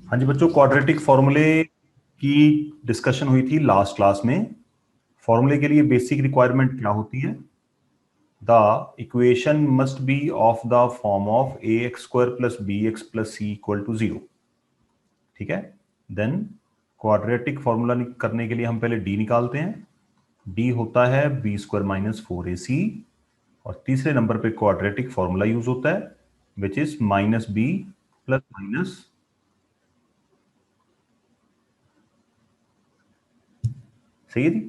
हाँ जी बच्चों, क्वाड्रेटिक फॉर्मूले की डिस्कशन हुई थी लास्ट क्लास में। फॉर्मूले के लिए बेसिक रिक्वायरमेंट क्या होती है? The equation must be of the form of A X square plus B X plus C equal to 0। ठीक है। देन क्वाड्रेटिक फॉर्मूला करने के लिए हम पहले डी निकालते हैं। डी होता है बी स्क्वायर माइनस 4ac। और तीसरे नंबर पे क्वाड्रेटिक फॉर्मूला यूज होता है which is minus B plus minus. सही है जी।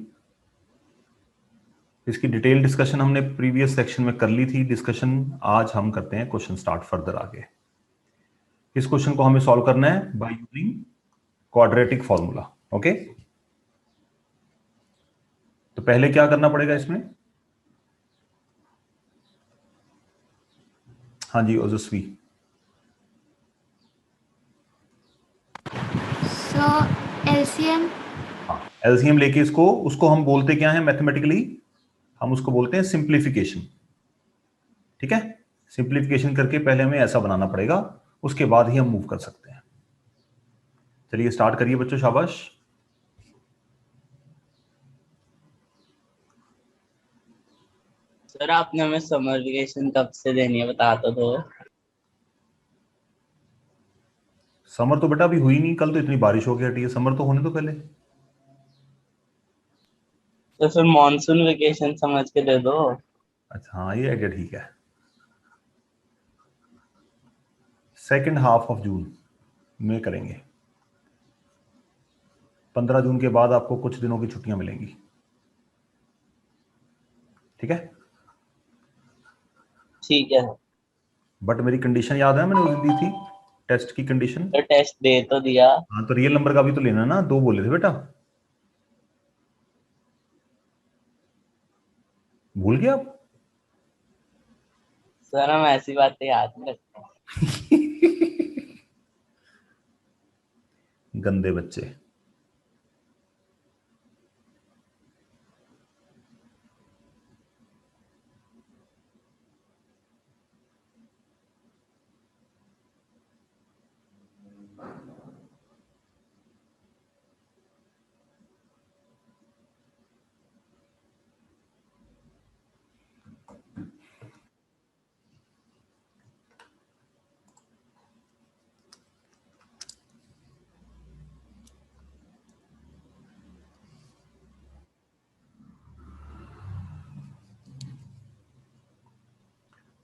इसकी डिटेल डिस्कशन हमने प्रीवियस सेक्शन में कर ली थी डिस्कशन। आज हम करते हैं क्वेश्चन स्टार्ट फर्दर आगे। इस क्वेश्चन को हमें सॉल्व करना है by using quadratic formula. Okay, तो पहले क्या करना पड़ेगा इसमें? हाँ जी ओजस्वी। एलसीएम। हाँ, एलसीएम लेके उसको हम बोलते क्या है मैथमेटिकली? हम उसको बोलते हैं सिंप्लीफिकेशन। ठीक है, सिंप्लीफिकेशन करके पहले हमें ऐसा बनाना पड़ेगा, उसके बाद ही हम मूव कर सकते हैं। चलिए स्टार्ट करिए बच्चों, शाबाश। सर आपने हमें समर वेकेशन कब से देनी है बता दो। समर तो बेटा अभी हुई नहीं, कल तो इतनी बारिश हो गई हटी है, समर तो होने दो पहले। तो फिर मॉनसून वेकेशन समझ के दे दो। अच्छा हाँ, ये आइडिया ठीक है। सेकेंड हाफ ऑफ जून में करेंगे। 15 जून के बाद आपको कुछ दिनों की छुट्टियां मिलेंगी। ठीक है। ठीक है। बट मेरी कंडीशन याद है मैंने उस दिन दी थी, टेस्ट की कंडीशन। तो टेस्ट दे तो दिया। हाँ तो रियल नंबर का भी तो लेना ना, 2 बोले थे बेटा, भूल गया आप? सर हम ऐसी बातें याद नहीं रखते। गंदे बच्चे।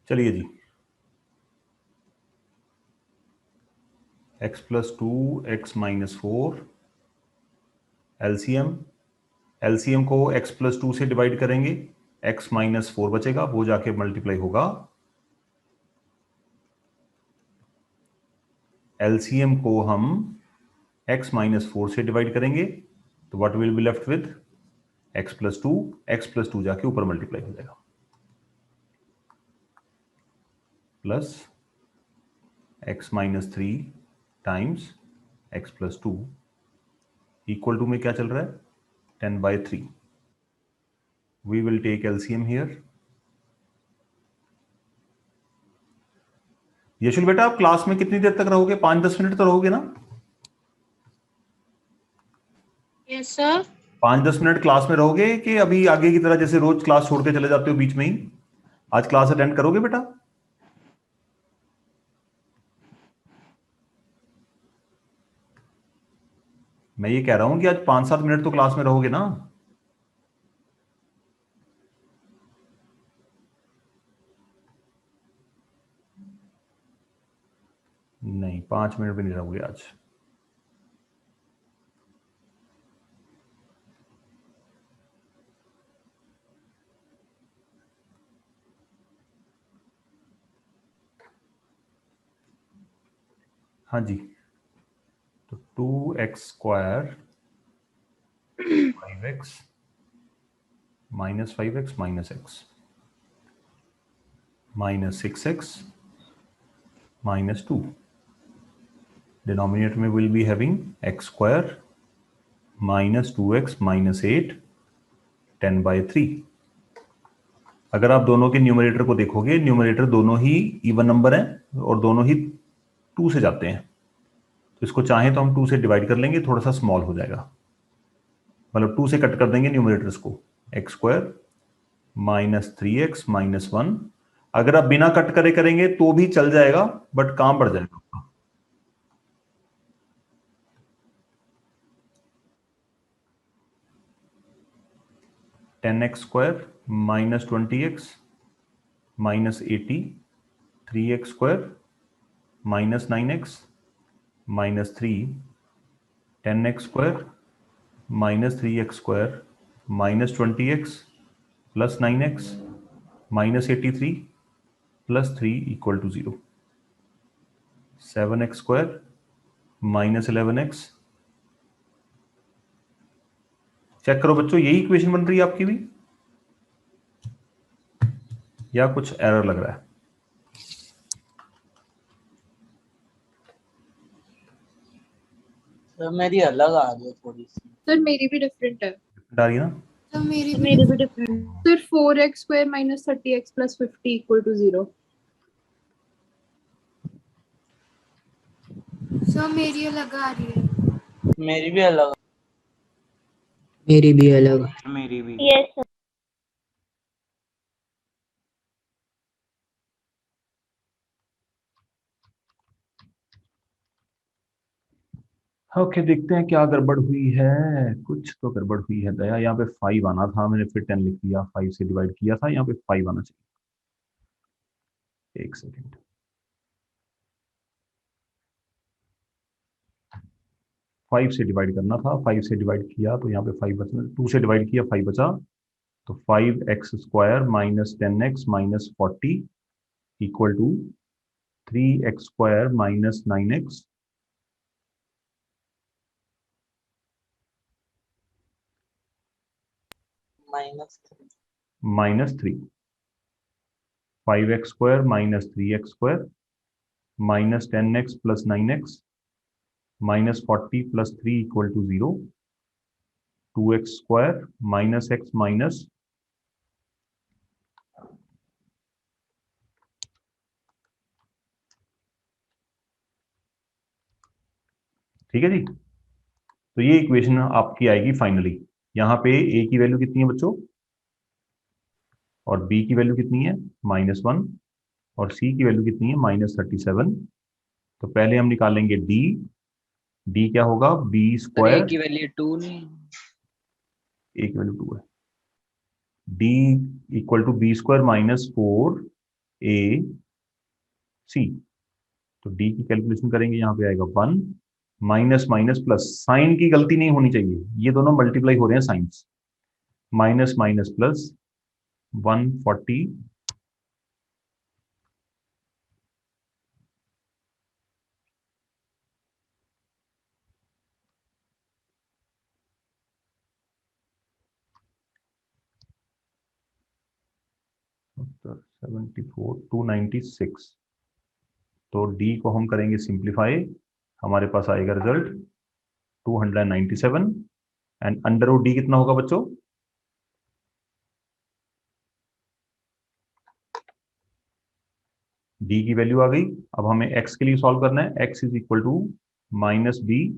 चलिए जी, x plus 2 x minus 4 LCM. LCM को x प्लस 2 से डिवाइड करेंगे, x माइनस 4 बचेगा, वो जाके मल्टीप्लाई होगा। एलसीएम को हम x माइनस 4 से डिवाइड करेंगे तो what will be left with x plus 2। x plus 2 जाके ऊपर मल्टीप्लाई हो जाएगा, plus x minus 3 times x plus 2 equal to में क्या चल रहा है 10/3। We will take LCM here. यशुल बेटा आप क्लास में कितनी देर तक रहोगे? 5-10 मिनट तो रहोगे ना? Yes sir. 5-10 मिनट क्लास में रहोगे कि अभी आगे की तरह जैसे रोज क्लास छोड़ के चले जाते हो बीच में ही? आज क्लास अटेंड करोगे बेटा? मैं ये कह रहा हूं कि आज 5-7 मिनट तो क्लास में रहोगे ना? नहीं, 5 मिनट भी नहीं रहोगे आज। हाँ जी, तो 2x² 5x minus 5x minus x minus 6x minus 2। Denominator में will be having x² minus 2x minus 8 10/3। अगर आप दोनों के न्यूमरेटर को देखोगे, न्यूमरेटर दोनों ही इवन नंबर हैं और दोनों ही 2 से जाते हैं, तो इसको चाहें तो हम 2 से डिवाइड कर लेंगे, थोड़ा सा स्मॉल हो जाएगा, मतलब 2 से कट कर देंगे न्यूमरेटर्स को, x square minus 3x minus 1। अगर आप बिना कट करे करेंगे तो भी चल जाएगा, बट काम बढ़ जाएगा। Ten X square minus 20x minus 80, 3x square minus 9x minus 3, 10x square minus 3x square minus 20x plus 9x minus 83 plus 3 equal to 0, 7x square minus 11x। Check करो बच्चों, यही इक्वेशन बन रही है आपकी भी या कुछ एरर लग रहा है? सर मेरी अलग आ रही है थोड़ी सी। सर मेरी भी डिफरेंट है। आ रही है ना? तो मेरी भी different. Sir 4x square minus 30x plus 50 equal to 0। Sir मेरी अलग आ रही है। मेरी भी अलग। मेरी भी अलग। मेरी भी। Yes sir. ओके, देखते हैं क्या गड़बड़ हुई है। कुछ तो गड़बड़ हुई है दया। यहाँ पे 5 आना था, मैंने फिर 10 लिख दिया, 5 से डिवाइड किया था, यहाँ पे 5 आना चाहिए। एक सेकेंड, 5 से डिवाइड करना था, 5 से डिवाइड किया तो यहाँ पे 5 बचा, 2 से डिवाइड किया 5 बचा, तो 5x square minus 10x minus 40 equal to 3x square minus 9x minus 3। 5x square minus 3x square minus 10x plus 9x minus 40 plus 3 equal to 0, 2x square minus x minus ठीक है जी। तो ये equation आपकी आएगी finally. यहाँ पे a की value कितनी है बच्चों, और b की वैल्यू कितनी है -1, और c की वैल्यू कितनी है -37। तो पहले हम निकालेंगे d। d क्या होगा, b सर ए स्क्वायर, की वैल्यू 2 नहीं। a की वैल्यू 2 है, d equal to B square minus 4ac। तो d की कैलकुलेशन करेंगे, यहाँ पे आएगा 1, माइनस माइनस प्लस, साइन की गलती नहीं होनी चाहिए, ये दोनों मल्टीप्लाई हो रहे हैं साइंस, माइनस माइनस प्लस 140 74 296। तो d को हम करेंगे सिंप्लीफाई, हमारे पास आएगा result 297, and under root d कितना होगा बच्चों, d की वैल्यू आ गई। अब हमें x के लिए सॉल्व करना है, x is equal to minus B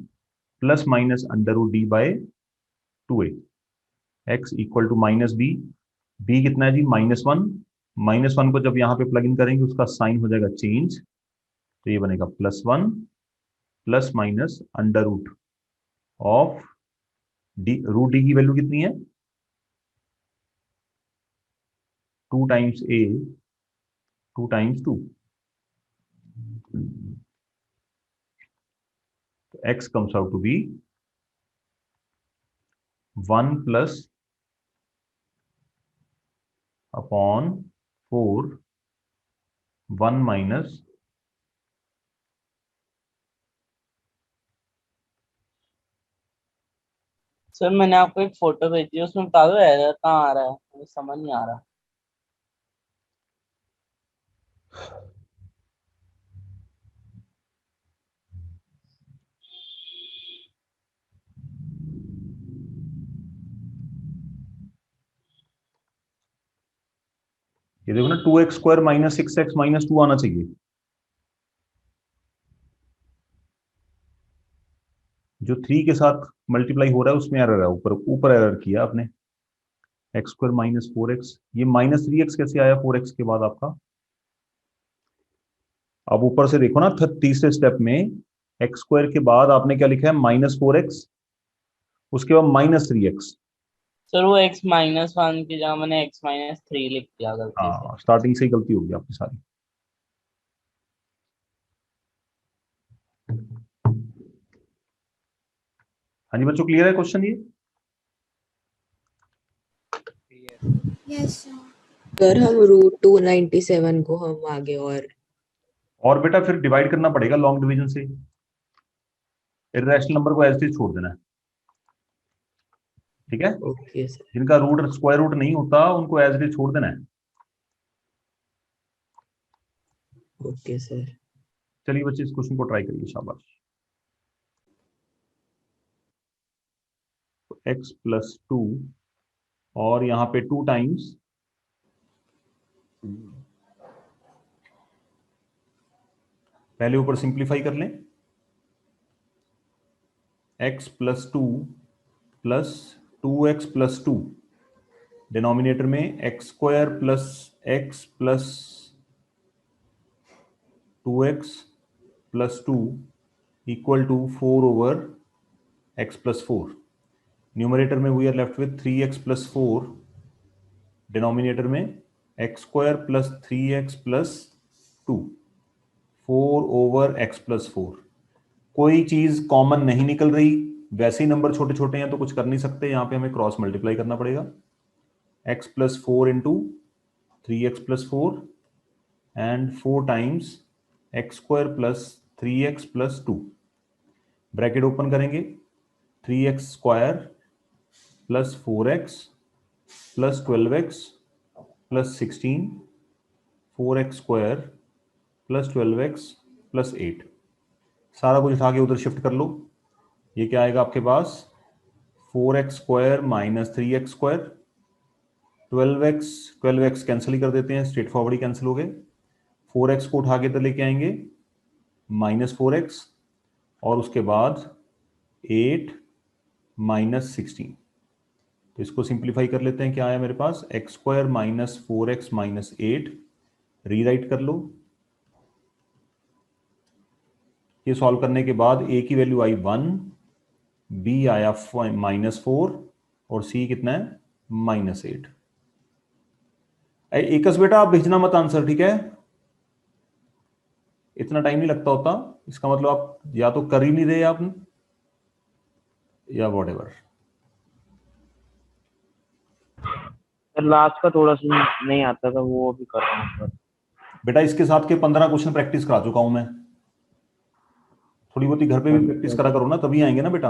plus minus under root D by 2a। x equal to minus B, b कितना है जी -1, -1 को जब यहाँ पे प्लग इन करेंगे उसका साइन हो जाएगा चेंज, तो ये बनेगा +1 plus minus under root of D, root D की वैल्यू कितनी है 2 टाइम्स a 2 टाइम्स 2, तो x comes out to be 1 plus upon 4 1 minus sir मैंने आपको एक फोटो भेजी है, उसमें बता दो एरर कहाँ आ रहा है, मुझे समझ नहीं आ रहा। ये देखो ना, 2x square minus 6x minus 2 आना चाहिए। जो 3 के साथ मल्टीप्लाई हो रहा है उसमें एरर है, ऊपर ऊपर एरर किया आपने। एक्स स्क्वायर माइनस 4x, ये माइनस 3x कैसे आया 4x के बाद आपका? अब ऊपर से देखो ना, तीसरे स्टेप में एक्स स्क्वायर के बाद आपने क्या लिखा है? -4x, उसके बाद -3x। सर वो x-1 की जगह मैंने x-3 लिख दिया गलती से। हाँ, स्टार्टिंग से ही गलती होगी आपकी सारी। हाँ जी बच्चों, क्लियर है क्वेश्चन ये? Yes sir. सर हम रूट 297 को हम आगे और बेटा फिर डिवाइड करना पड़ेगा लॉन्ग डिवीजन से। इर्रेशनल नंबर को एज इट इज छोड़ देना है, ठीक है? Okay sir. जिनका रूट स्क्वायर रूट नहीं होता उनको एज इट इज छोड़ देना है। Okay sir. चलिए बच्चे, इस क्वेश्चन को ट्राई करिए, शाबाश। x + 2 और यहां पे 2 टाइम्स पहले ऊपर सिंप्लीफाई कर लें। x + 2 + 2x + 2, डिनोमिनेटर में x² + x + 2x + 2 = 4/x + 4। Numerator में we are left with 3x + 4, denominator में x² + 3x + 2, 4/x + 4। कोई चीज कॉमन नहीं निकल रही, वैसे ही नंबर छोटे छोटे हैं तो कुछ कर नहीं सकते, यहां पे हमें क्रॉस मल्टीप्लाई करना पड़ेगा। x + 4 × 3x + 4 and 4 times x² + 3x + 2। Bracket open करेंगे, 3x² + 4x + 12x + 16, 4x² + 12x + 8। सारा कुछ उठा के उधर शिफ्ट कर लो। ये क्या आएगा आपके पास? 4x² - 3x², 12x कैंसिल ही कर देते हैं, स्ट्रेट फॉरवर्ड ही कैंसिल हो गए। 4x को उठा के इधर लेके आएंगे, -4x, और उसके बाद 8 - 16। तो इसको सिंप्लीफाई कर लेते हैं, क्या आया मेरे पास? x² - 4x - 8, रीराइट कर लो। ये सॉल्व करने के बाद a की वैल्यू आई 1, b आया -4 और c कितना है? -8। एकस बेटा आप भेजना मत आंसर, ठीक है? इतना टाइम नहीं लगता होता, इसका मतलब आप या तो कर ही नहीं रहे आप, या व्हाटएवर। लास्ट का थोड़ा सा नहीं आता था, वो भी कर रहा हूँ। बेटा इसके साथ के 15 क्वेश्चन प्रैक्टिस करा चुका हूं मैं, थोड़ी बहुत ही घर पे भी प्रैक्टिस करा करो ना, तभी आएंगे ना बेटा।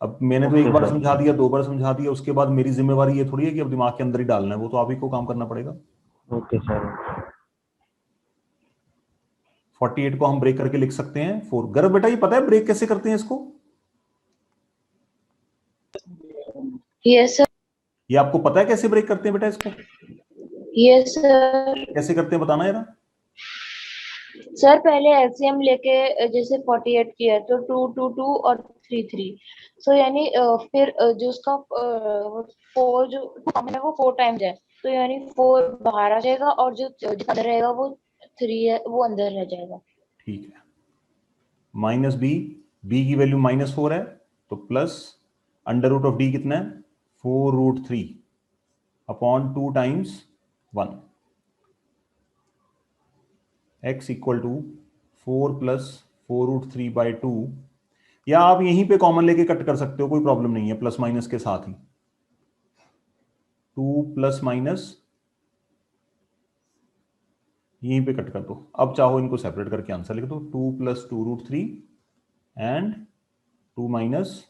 अब मैंने तो एक बार समझा दिया, 2 बार समझा दिया, उसके बाद मेरी जिम्मेवारी ये थोड़ी है कि अब दिमाग के अंदर ही डालना है, वो तो आप ही को काम करना पड़ेगा। Okay sir. 48 को हम ब्रेक करके लिख सकते हैं 4। गर्व बेटा, ये पता है ब्रेक कैसे करते हैं इसको? Yes sir. ये आपको पता है कैसे ब्रेक करते हैं बेटा इसको? Yes sir. कैसे करते हैं बताना यार। सर पहले एलसीएम लेके जैसे 48 किया तो 2 2 2 और 3 3, सो यानी फिर जो उसका 4 जो कॉमन है वो 4 टाइम्स है, तो यानी 4 बाहर आ जाएगा और जो जितना अंदर रहेगा वो 3 है, वो अंदर रह जाएगा। ठीक है, -b, b की वैल्यू -4 है, तो प्लस √d कितना है? 4√3 अपॉन 2 टाइम्स 1, x = 4 + 4√3/2। या आप यहीं पे कॉमन लेके कट कर सकते हो, कोई प्रॉब्लम नहीं है, प्लस माइनस के साथ ही 2 ± यहीं पे कट कर दो। अब चाहो इनको सेपरेट करके आंसर लिख दो, 2 + 2√3 एंड 2 माइनस।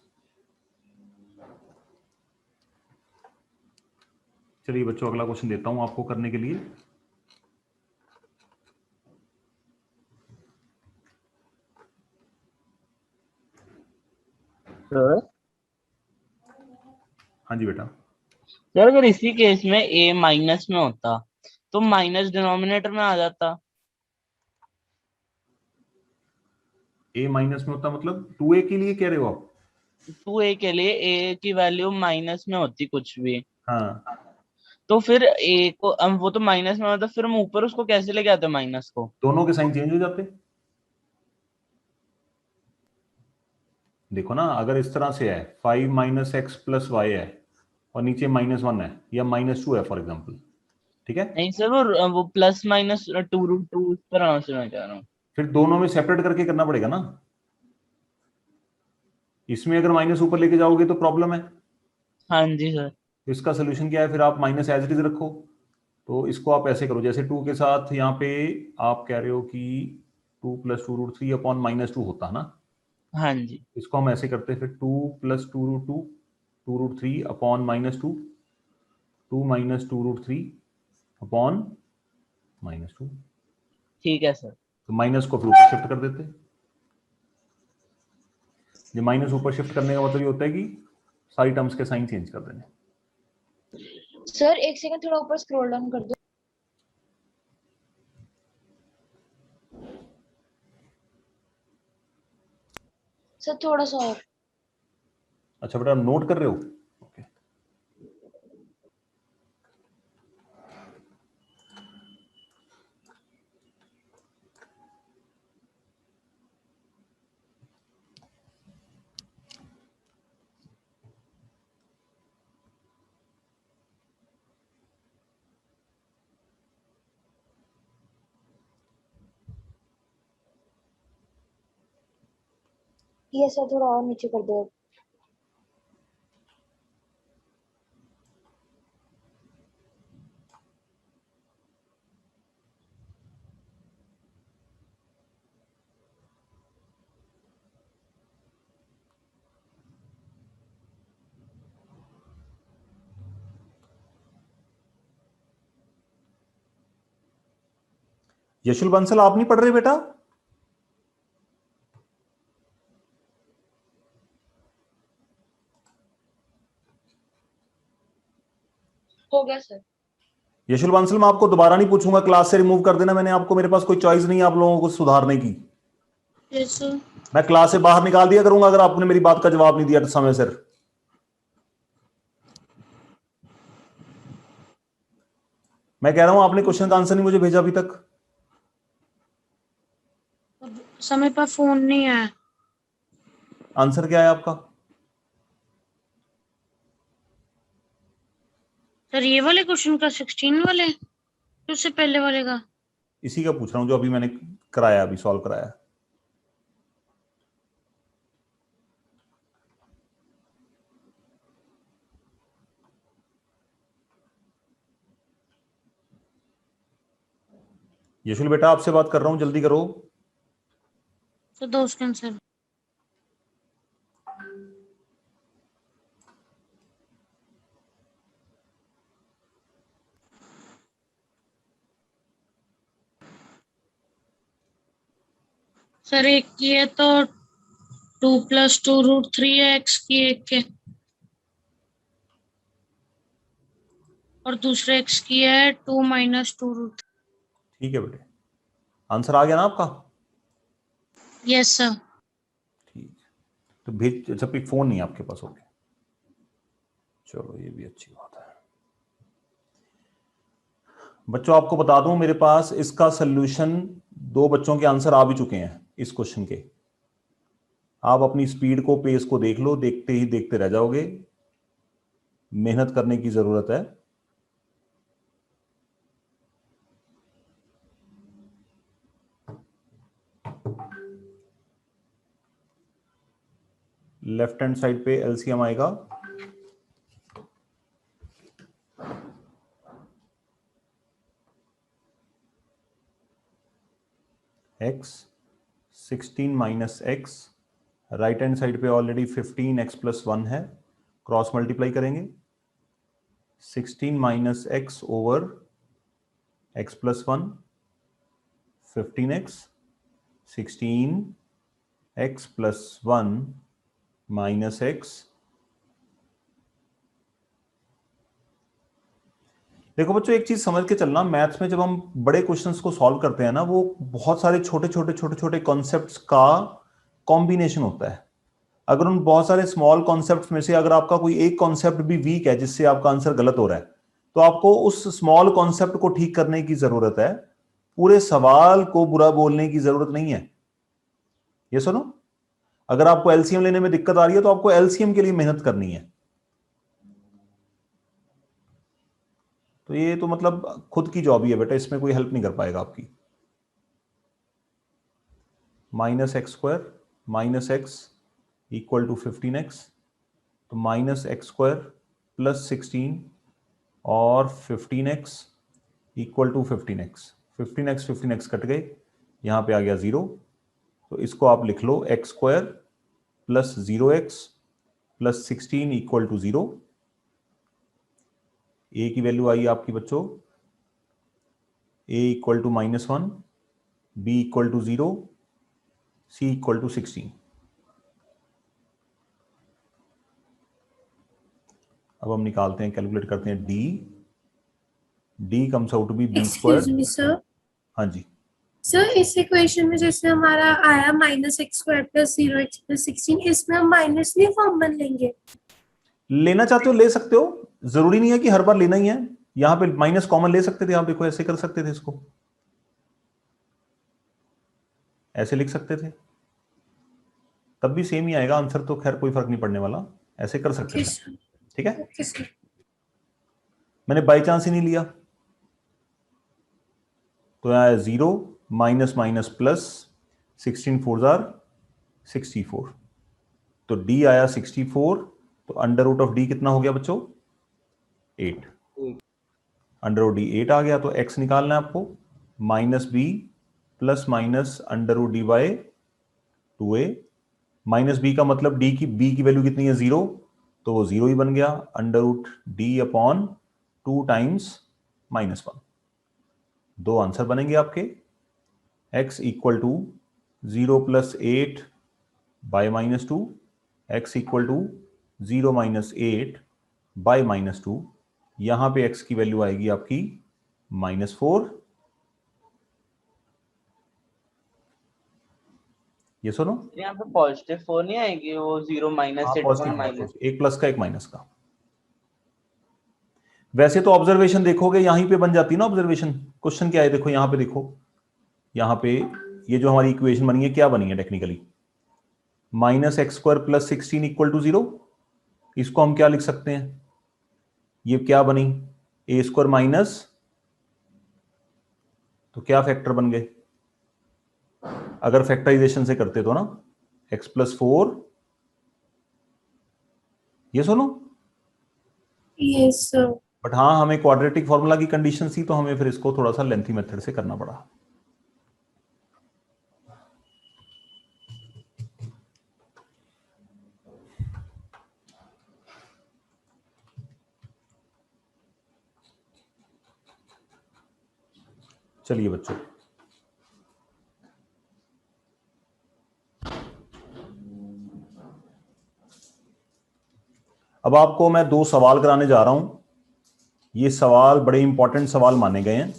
चलिए बच्चों, अगला क्वेश्चन देता हूं आपको करने के लिए। सर हाँ जी बेटा। सर अगर इसी केस में a माइनस में होता तो माइनस डिनोमिनेटर में आ जाता। a माइनस में होता मतलब 2a के लिए कह रहे हो आप? 2a के लिए a की वैल्यू माइनस में होती कुछ भी, हाँ, तो फिर a को वो तो माइनस में होता, फिर हम ऊपर उसको कैसे लेके आते माइनस को? दोनों के साइन चेंज हो जाते। देखो ना, अगर इस तरह से है 5 माइनस एक्स प्लस वाई है और नीचे -1 है या -2 है फॉर एग्जाम्पल, ठीक है, नहीं सर, वो प्लस माइनस 2√2 इस तरह से मैं कह रहा हूँ। फिर दोनों में सेपरेट करके करना पड़ेगा ना। इसमें अगर माइनस ऊपर लेके जाओगे तो प्रॉब्लम है। हाँ जी सर। तो इसका सोल्यूशन क्या है, फिर आप माइनस एज इट इज रखो। तो इसको आप ऐसे करो, जैसे 2 के साथ यहाँ पे आप कह रहे हो कि 2 + 2√3 अपॉन -2 होता है ना, हाँ जी। इसको हम ऐसे करते हैं फिर 2 + 2√2 2√3 अपॉन -2 2 - 2√3 अपॉन -2। ठीक है सर। तो माइनस को फिर ऊपर शिफ्ट कर देते हैं। ये माइनस ऊपर शिफ्ट करने का मतलब ये होता है कि सारी टर्म्स के साइन चेंज कर देने। सर एक सेकंड थोड़ा ऊपर स्क्रॉल डाउन कर दो। सर थोड़ा सा और। अच्छा बेटा, नोट कर रहे हो? ओके। ये सर थोड़ा और नीचे कर दो। यशुल बंसल, आप नहीं पढ़ रहे बेटा? हो गया सर। यशुल बंसल, मैं आपको दोबारा नहीं पूछूंगा, क्लास से रिमूव कर देना मैंने आपको, मेरे पास कोई चॉइस नहीं है आप लोगों को सुधारने की। Yes, sir. मैं क्लास से बाहर निकाल दिया करूंगा अगर आपने मेरी बात का जवाब नहीं दिया समय सिर। मैं कह रहा हूं आपने क्वेश्चन का आंसर नहीं मुझे भेजा अभी तक। अब समय पर फोन नहीं आया। आंसर क्या है आपका? सर ये वाले क्वेश्चन का 16 वाले, उससे पहले वाले का? इसी का पूछ रहा हूं जो अभी मैंने कराया, अभी सॉल्व कराया। यशुल बेटा, आपसे बात कर रहा हूं, जल्दी करो। सर दो सेकंड सर। सर एक की है तो 2 + 2√3 है x की एक के, और दूसरे x की है 2 - 2√3। ठीक है बेटे, आंसर आ गया ना आपका? Yes sir. ठीक, तो भेज, अच्छा कोई फोन नहीं आपके पास? ओके, चलो ये भी अच्छी बात है। बच्चों आपको बता दूं, मेरे पास इसका सल्यूशन 2 बच्चों के आंसर आ भी चुके हैं इस क्वेश्चन के। आप अपनी स्पीड को, पेस को देख लो, देखते ही देखते रह जाओगे, मेहनत करने की जरूरत है। लेफ्ट हैंड साइड पे एलसीएम आएगा x 16 - x, right hand side पे ऑलरेडी 15x + 1 है, क्रॉस मल्टीप्लाई करेंगे 16 - x over x + 1 15x 16x + 1 - x। देखो बच्चों, एक चीज समझ के चलना, मैथ्स में जब हम बड़े क्वेश्चंस को सॉल्व करते हैं ना, वो बहुत सारे छोटे छोटे छोटे छोटे कॉन्सेप्ट्स का कॉम्बिनेशन होता है। अगर उन बहुत सारे स्मॉल कॉन्सेप्ट में से अगर आपका कोई एक कॉन्सेप्ट भी वीक है जिससे आपका आंसर गलत हो रहा है, तो आपको उस स्मॉल कॉन्सेप्ट को ठीक करने की जरूरत है, पूरे सवाल को बुरा बोलने की जरूरत नहीं है। ये सुनो, अगर आपको एलसीएम लेने में दिक्कत आ रही है तो आपको एलसीएम के लिए मेहनत करनी है। तो ये तो मतलब खुद की जॉब ही है बेटा, इसमें कोई हेल्प नहीं कर पाएगा आपकी। Minus X square minus X equal to 15x, तो माइनस एक्स स्क्वायर प्लस 16 और 15x equal to 15x। 15x cut गए, यहां पे आ गया 0, तो इसको आप लिख लो x square plus 0x plus 16 equal to 0। A की वैल्यू आई आपकी बच्चों, a equal to -1, b equal to 0, c equal to 16। अब हम निकालते हैं, कैलकुलेट करते हैं D comes out to b b excuse square. Me sir. हाँ जी सर इस इक्वेशन में जैसे हमारा आया -x² प्लस 0x प्लस 16, इसमें हम माइनस नहीं कॉमन लेंगे? लेना चाहते हो ले सकते हो, जरूरी नहीं है कि हर बार लेना ही है। यहां पे माइनस कॉमन ले सकते थे आप, देखो ऐसे कर सकते थे, इसको ऐसे लिख सकते थे, तब भी सेम ही आएगा आंसर, तो खैर कोई फर्क नहीं पड़ने वाला, ऐसे कर सकते थे। ठीक है, ओके सर। मैंने बाई चांस ही नहीं लिया, तो आया 0 माइनस माइनस प्लस 16 4 जार 64, तो डी आया 64, तो अंडर रूट ऑफ डी कितना हो गया बच्चों? 8। अंडर रूट डी 8 आ गया, तो एक्स निकालना है आपको, minus B plus minus under root D by 2a। Minus B का मतलब डी की बी की वैल्यू कितनी है? 0, तो वो 0 ही बन गया, under root D upon 2 times -1। दो आंसर बनेंगे आपके, x equal to 0 plus 8 by -2, x equal to 0 minus 8 by -2। यहां पे x की वैल्यू आएगी आपकी -4। ये सुनो, यहाँ पे +4 नहीं आएगी, वो 0 माइनस 8 माइनस, एक प्लस का एक माइनस का। वैसे तो ऑब्जर्वेशन देखोगे यहीं पे बन जाती है ना ऑब्जर्वेशन। क्वेश्चन क्या है देखो, यहां पे देखो, यहां पे ये जो हमारी इक्वेशन बनी है क्या बनी है technically? -x² plus 16 equal to 0। इसको हम क्या लिख सकते हैं? ये क्या बनी? a² माइनस, तो क्या फैक्टर बन गए अगर फैक्टराइजेशन से करते तो ना, x प्लस 4। ये सुनो, यस सर। बट हाँ हमें क्वाड्रेटिक फॉर्मूला की कंडीशन थी, तो हमें फिर इसको थोड़ा सा लेंथी मेथड से करना पड़ा। चलिए बच्चों, अब आपको मैं 2 सवाल कराने जा रहा हूं। ये सवाल बड़े इंपॉर्टेंट सवाल माने गए हैं।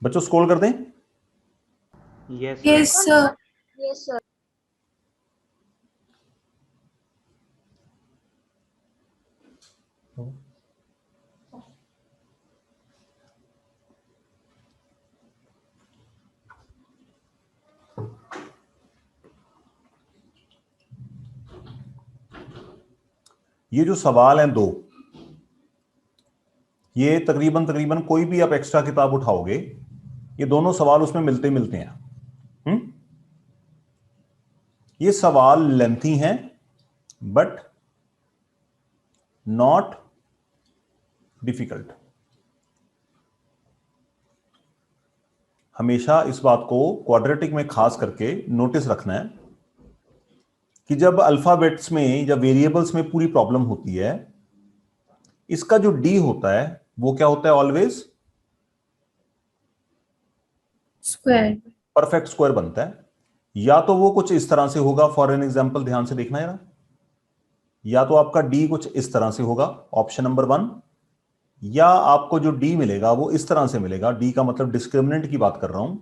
बच्चों स्क्रॉल कर दें। Yes yes sir. Yes sir. ये जो सवाल हैं 2, ये तकरीबन कोई भी आप एक्स्ट्रा किताब उठाओगे, ये दोनों सवाल उसमें मिलते हैं। ये सवाल लेंथी हैं बट नॉट डिफिकल्ट। हमेशा इस बात को क्वाड्रेटिक में खास करके नोटिस रखना है कि जब अल्फाबेट्स में या वेरिएबल्स में पूरी प्रॉब्लम होती है, इसका जो डी होता है वो क्या होता है? Always square. परफेक्ट स्क्वायर बनता है। या तो वो कुछ इस तरह से होगा, फॉर एन एग्जांपल ध्यान से देखना है ना, या तो आपका डी कुछ इस तरह से होगा, ऑप्शन नंबर 1, या आपको जो डी मिलेगा वो इस तरह से मिलेगा, डी का मतलब डिस्क्रिमिनेंट की बात कर रहा हूं।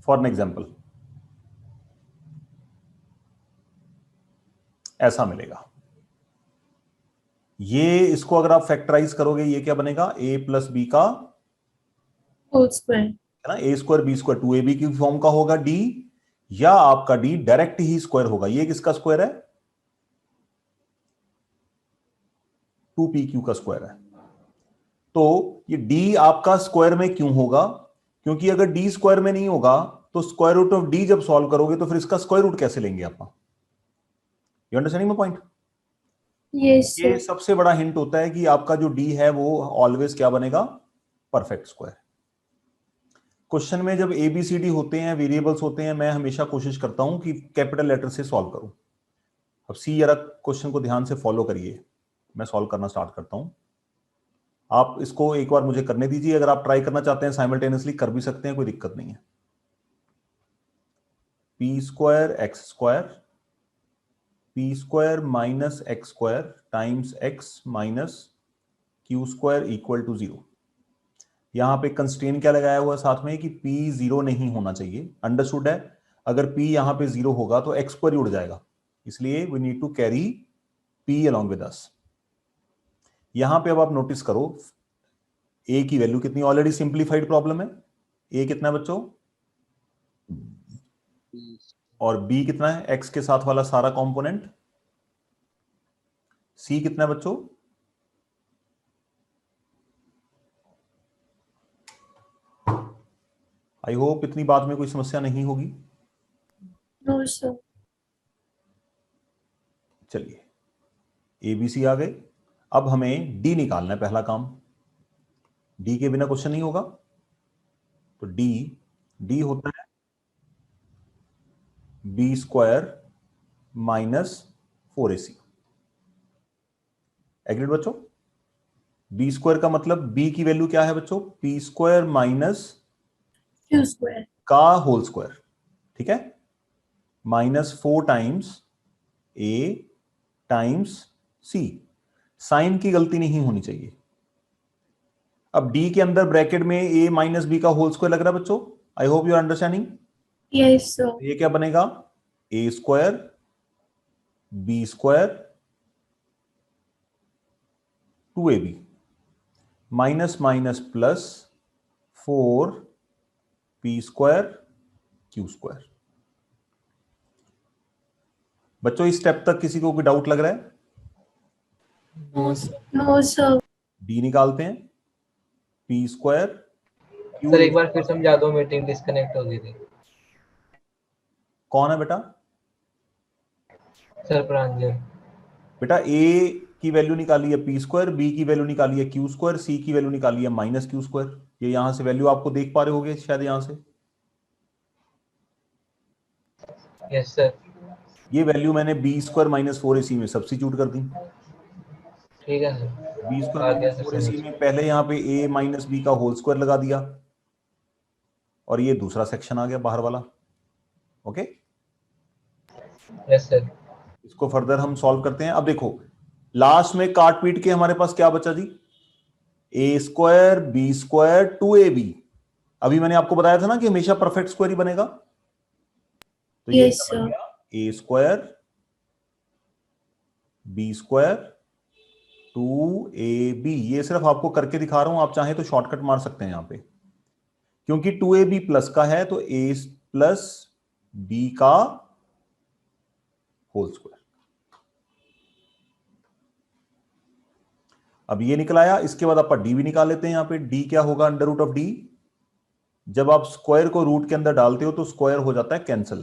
फॉर एन एग्जाम्पल ऐसा मिलेगा। ये इसको अगर आप फैक्टराइज करोगे ये क्या बनेगा, ए प्लस बी का होल स्क्वायर। है ना, ए स्क्वायर बी स्क्वायर 2ab की फॉर्म का होगा डी, या आपका डी डायरेक्ट ही स्क्वायर होगा। ये किसका स्क्वायर है, 2pq का स्क्वायर है। तो ये डी आपका स्क्वायर में क्यों होगा, क्योंकि अगर डी स्क्वायर में नहीं होगा तो स्क्वायर रूट ऑफ डी जब सॉल्व करोगे तो फिर इसका स्क्वायर रूट कैसे लेंगे आप। You understanding my point. Yes ये सर। सबसे बड़ा हिंट होता है कि आपका जो डी है वो ऑलवेज क्या बनेगा, परफेक्ट स्क्वायर। क्वेश्चन में जब ABCD होते हैं, वेरिएबल्स होते हैं, मैं हमेशा कोशिश करता हूं कि कैपिटल लेटर से सॉल्व करूं। अब सी जरा क्वेश्चन को ध्यान से फॉलो करिए, मैं सॉल्व करना स्टार्ट करता हूं। आप इसको एक बार मुझे करने दीजिए, अगर आप ट्राई करना चाहते हैं साइमल्टेनियसली कर भी सकते हैं, कोई दिक्कत नहीं है। P square X square, P square minus X square times X minus Q square equal to 0। यहां पे कंस्ट्रेन क्या लगाया हुआ साथ में कि p 0 नहीं होना चाहिए, अंडरस्टूड है। अगर p यहां पे 0 होगा तो x स्क्वायर उड़ जाएगा, इसलिए we need to carry p along with us. यहां पे अब आप नोटिस करो a की वैल्यू कितनी, ऑलरेडी सिंप्लीफाइड प्रॉब्लम है। a कितना है बच्चों, और b कितना है, x के साथ वाला सारा कंपोनेंट। c कितना है बच्चों, आई होप इतनी बात में कोई समस्या नहीं होगी। No sir. चलिए ABC आ गए। अब हमें D निकालना है, पहला काम। D के बिना क्वेश्चन नहीं होगा, तो D होता है B square minus 4AC। Agreed बच्चों। B स्क्वायर का मतलब B की वैल्यू क्या है बच्चों, P square minus Q square का होल स्क्वायर, ठीक है, minus 4 times A times C। Sign की गलती नहीं होनी चाहिए। अब D के अंदर ब्रैकेट में A माइनस बी का होल स्क्वायर लग रहा है बच्चों, I hope you are understanding. Yes sir. ये क्या बनेगा, A square B square 2AB minus minus plus 4p square q square. बच्चों इस स्टेप तक किसी को कोई डाउट लग रहा है, नो सर। D निकालते हैं, p स्क्वायर सर एक बार फिर समझा दो, मीटिंग डिस्कनेक्ट हो गई थी। कौन है बेटा, सर प्रांजल। बेटा A की वैल्यू निकाली है p स्क्वायर, B की वैल्यू निकाली है q स्क्वायर, C की वैल्यू निकाली है माइनस q स्क्वायर। ये यहां से वैल्यू आपको देख पा रहे होगे शायद यहां से। Yes sir. ये वैल्यू मैंने b स्क्वायर माइनस 4AC में सब्स्टिट्यूट कर दी। ठीक है sir. b square minus 4AC में पहले यहाँ पे a माइनस बी का होल स्क्वायर लगा दिया, और ये दूसरा सेक्शन आ गया बाहर वाला। Okay, yes sir. इसको फर्दर हम सॉल्व करते हैं। अब देखो लास्ट में काट पीट के हमारे पास क्या बचा जी, a square b square 2ab। अभी मैंने आपको बताया था ना कि हमेशा परफेक्ट स्क्वायर ही बनेगा, तो ये yes sir. a square b square 2ab। ये सिर्फ आपको करके दिखा रहा हूं, आप चाहें तो शॉर्टकट मार सकते हैं यहां पे, क्योंकि 2ab प्लस का है तो a प्लस b का होल स्क्वायर। अब ये निकल आया, इसके बाद आप d भी निकाल लेते हैं। यहां पे d क्या होगा, अंडर रूट ऑफ d। जब आप स्क्वायर को रूट के अंदर डालते हो तो स्क्वायर हो जाता है कैंसिल,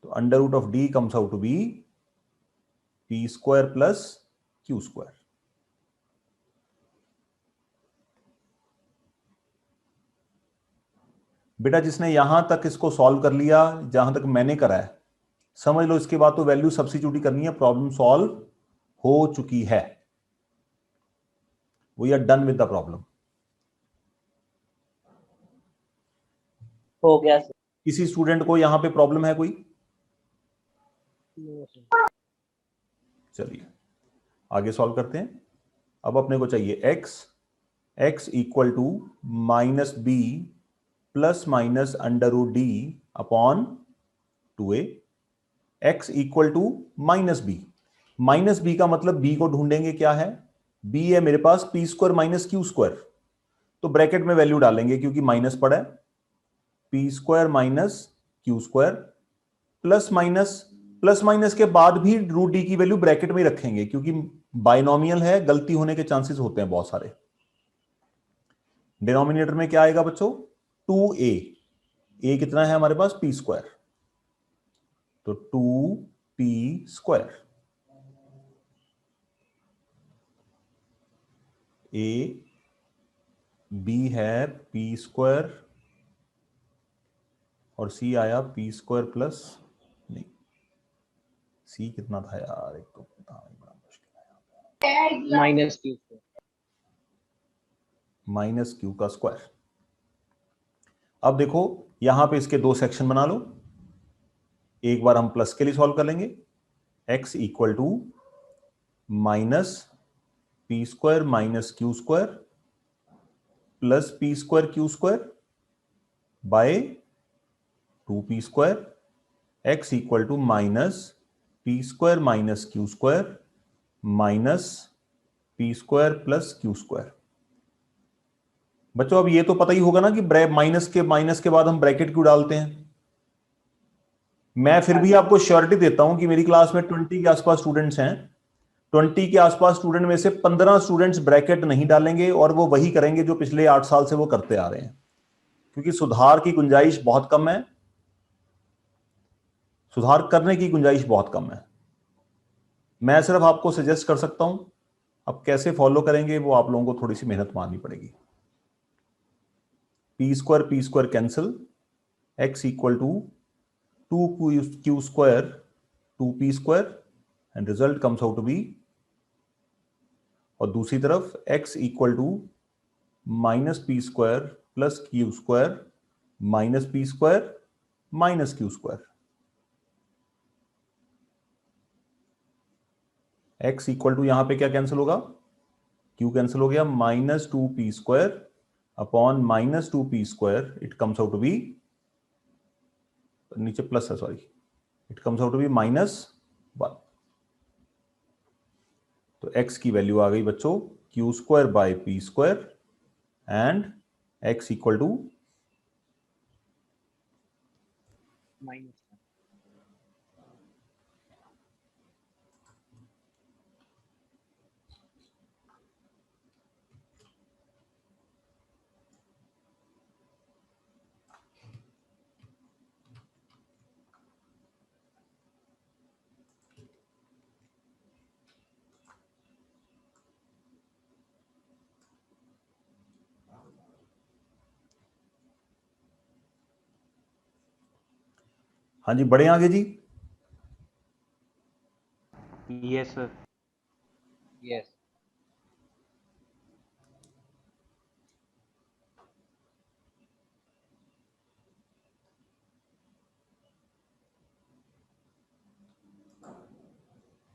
तो under root of d comes out to be p square plus q square. बेटा जिसने यहां तक इसको सॉल्व कर लिया, जहां तक मैंने करा है, समझ लो इसके बाद तो वैल्यू सब्स्टिट्यूट ही करनी है, प्रॉब्लम सॉल्व हो चुकी है, we are done with the problem. हो गया सर। किसी स्टूडेंट को यहां पे प्रॉब्लम है कोई? चलिए आगे सॉल्व करते हैं। अब अपने को चाहिए x equal to minus B plus minus under root D upon 2a। x equal to minus B का मतलब b को ढूंढेंगे, क्या है? b है मेरे पास p square minus Q square, तो ब्रैकेट में वैल्यू डालेंगे क्योंकि माइनस पड़ा है, p square minus Q square plus minus के बाद भी रूट डी की वैल्यू ब्रैकेट में ही रखेंगे क्योंकि बाइनोमियल है, गलती होने के चांसेस होते हैं बहुत सारे। डिनोमिनेटर में क्या आएगा बच्चों? 2a। a कितना है हमारे पास? p स्क्वायर, तो 2p स्क्वायर। a b है p स्क्वायर और c आया p स्क्वायर प्लस, नहीं c कितना था यार, एक तो बड़ा मुश्किल है, माइनस क्यू का स्क्वायर। अब देखो यहां पे इसके दो सेक्शन बना लो। एक बार हम प्लस के लिए सॉल्व कर लेंगे। x equal to minus P square minus Q square plus P square Q square by 2p square. x equal to minus P square minus Q square minus P square plus Q square. बच्चों अब ये तो पता ही होगा ना कि minus के बाद हम ब्रैकेट क्यों डालते हैं। मैं फिर भी आपको श्योरिटी देता हूं कि मेरी क्लास में 20 के आसपास स्टूडेंट्स हैं। 20 के आसपास स्टूडेंट में से 15 स्टूडेंट्स ब्रैकेट नहीं डालेंगे और वो वही करेंगे जो पिछले 8 साल से वो करते आ रहे हैं, क्योंकि सुधार की गुंजाइश बहुत कम है, सुधार करने की गुंजाइश बहुत कम है। मैं सिर्फ आपको सजेस्ट कर सकता हूं, अब कैसे फॉलो करेंगे वो आप लोगों को थोड़ी सी मेहनत मारनी पड़ेगी। P square cancel, x equal to 2q square 2p square and result comes out to be, और दूसरी तरफ x equal to minus P square plus Q square minus P square minus Q square. x equal to यहां पे क्या cancel होगा? q cancel हो गया, minus 2p square upon minus 2p square, it comes out to be, नीचे plus है sorry, it comes out to be -1। तो x की वैल्यू आ गई बच्चों Q square by P square and x equal to minus. हाँ जी, बढ़े आगे जी। Yes sir. यस।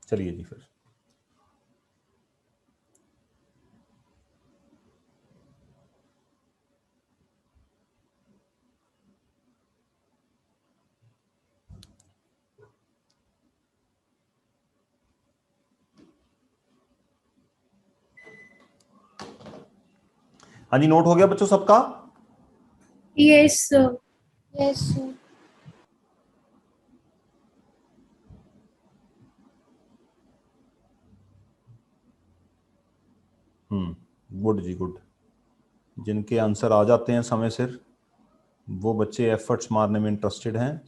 चलिए जी फिर हाँ जी, नोट हो गया बच्चों सबका? Yes sir. Yes sir. Good जी गुड। जिनके आंसर आ जाते हैं समय सिर वो बच्चे एफर्ट्स मारने में इंटरेस्टेड हैं।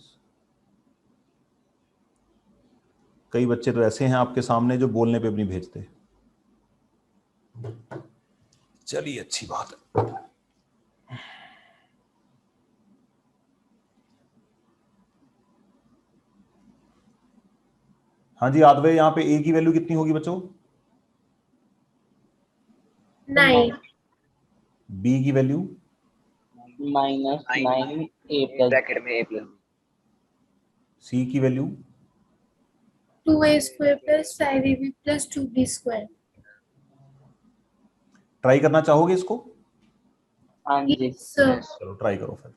कई बच्चे तो ऐसे हैं आपके सामने जो बोलने पे भी नहीं भेजते। चलिए अच्छी बात है। हाँ जी आदवे, यहाँ पे a की वैल्यू कितनी होगी बच्चों? 9। b की वैल्यू -9 ए प्लस ब्रैकेट में a प्लस सी की value 2a square plus 5ab plus 2b square. Try करना चाहोगे इसको? हाँ जी Yes, sir. चलो ट्राई करो फिर।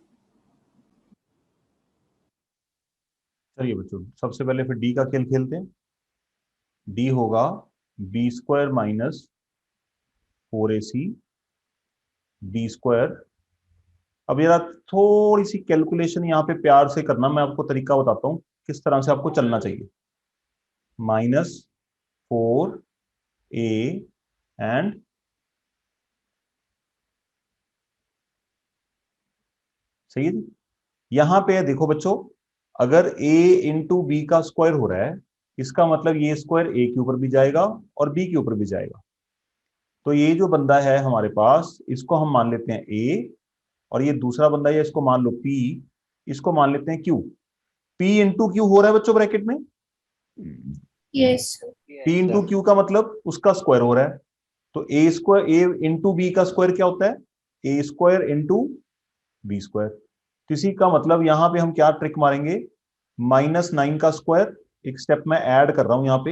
चलिए बच्चों, सबसे पहले फिर डी का खेल खेलते हैं। डी होगा B square minus 4ac B square. अब यार थोड़ी सी कैलकुलेशन यहाँ पे प्यार से करना, मैं आपको तरीका बताता हूँ किस तरह से आपको चलना चाहिए। -4a एंड सही है जी। यहां पे देखो बच्चों, अगर a इंटू बी का स्क्वायर हो रहा है, इसका मतलब ये स्क्वायर a के ऊपर भी जाएगा और b के ऊपर भी जाएगा। तो ये जो बंदा है हमारे पास, इसको हम मान लेते हैं a, और ये दूसरा बंदा है, इसको मान लो p, इसको मान लेते हैं q। p इंटू क्यू हो रहा है बच्चों ब्रैकेट में। Yes, sir. p into Q का मतलब उसका स्क्वायर हो रहा है। तो a square a into B का स्क्वायर क्या होता है? a square into B square. इसी का मतलब यहां पे हम क्या ट्रिक मारेंगे, -9 का स्क्वायर, एक स्टेप में ऐड कर रहा हूं यहां पे,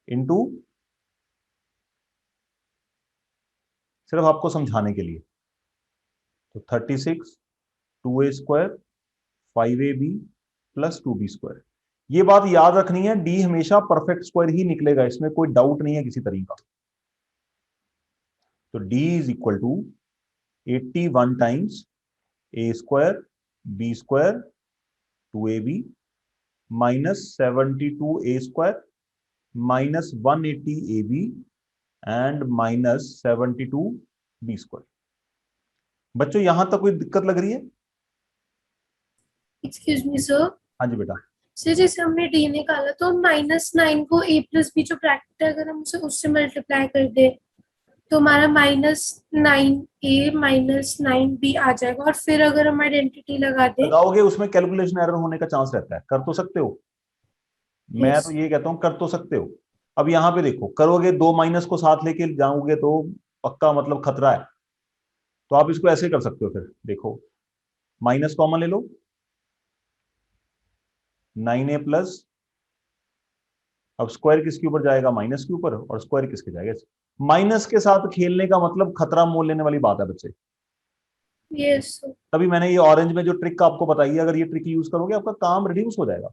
इंटू, सिर्फ आपको समझाने के लिए, तो 36 2a square 5ab plus 2b square. ये बात याद रखनी है, डी हमेशा परफेक्ट स्क्वायर ही निकलेगा, इसमें कोई डाउट नहीं है किसी तरीका। तो D is equal to 81 times a square b square 2ab minus 72a square minus 180ab and minus 72b square. बच्चों यहां तक कोई दिक्कत लग रही है? Excuse me, sir. हाँ जी बेटा। सर जैसे हमने d निकाला तो -9 को a प्लस b जो ब्रैकेट है अगर हम उसे उससे मल्टीप्लाई कर दे तो हमारा -9a -9b आ जाएगा, और फिर अगर हम आइडेंटिटी लगा दे। लगाओगे उसमें कैलकुलेशन एरर होने का चांस रहता है, कर तो सकते हो। मैं Yes. तो ये कहता हूं कर तो सकते हो। अब यहां पे देखो, करोगे 2 माइनस को साथ लेके जाओगे तो पक्का मतलब खतरा है। तो आप इसको ऐसे कर सकते हो, फिर देखो माइनस कॉमन ले लो, 9a प्लस, अब स्क्वायर किसके ऊपर जाएगा? माइनस के ऊपर, और स्क्वायर किसके जाएगा? माइनस के साथ खेलने का मतलब खतरा मोल लेने वाली बात है बच्चे। Yes, sir. तभी मैंने ये ऑरेंज में जो ट्रिक आपको बताई है, अगर ये ट्रिक यूज करोगे आपका काम रिड्यूस हो जाएगा।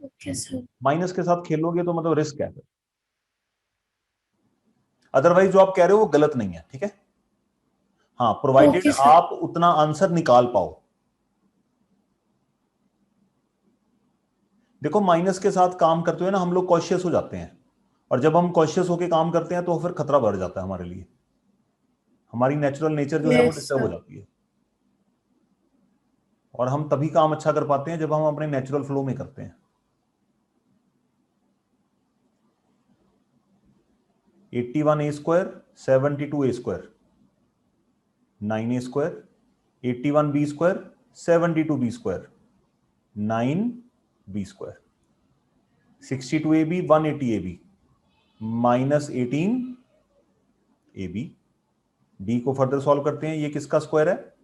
Okay, sir. माइनस के साथ खेलोगे तो मतलब रिस्क है फिर। अदरवाइज जो आप कह रहे हो वो गलत नहीं है, ठीक है। हाँ, प्रोवाइडेड Okay, sir. आप उतना आंसर निकाल पाओ। देखो माइनस के साथ काम करते हुए ना हम लोग कॉशियस हो जाते हैं, और जब हम कॉशियस होकर काम करते हैं तो फिर खतरा बढ़ जाता है हमारे लिए, हमारी नेचुरल नेचर जो है वो Yes, डिस्टर्ब हो sir. जाती है। और हम तभी काम अच्छा कर पाते हैं जब हम अपने नेचुरल फ्लो में करते हैं। 81a square 72a square 9a square, 81b square 72b square 9b square, 62ab 180ab minus 18ab। D को फर्दर सॉल्व करते हैं, ये किसका स्क्वायर है?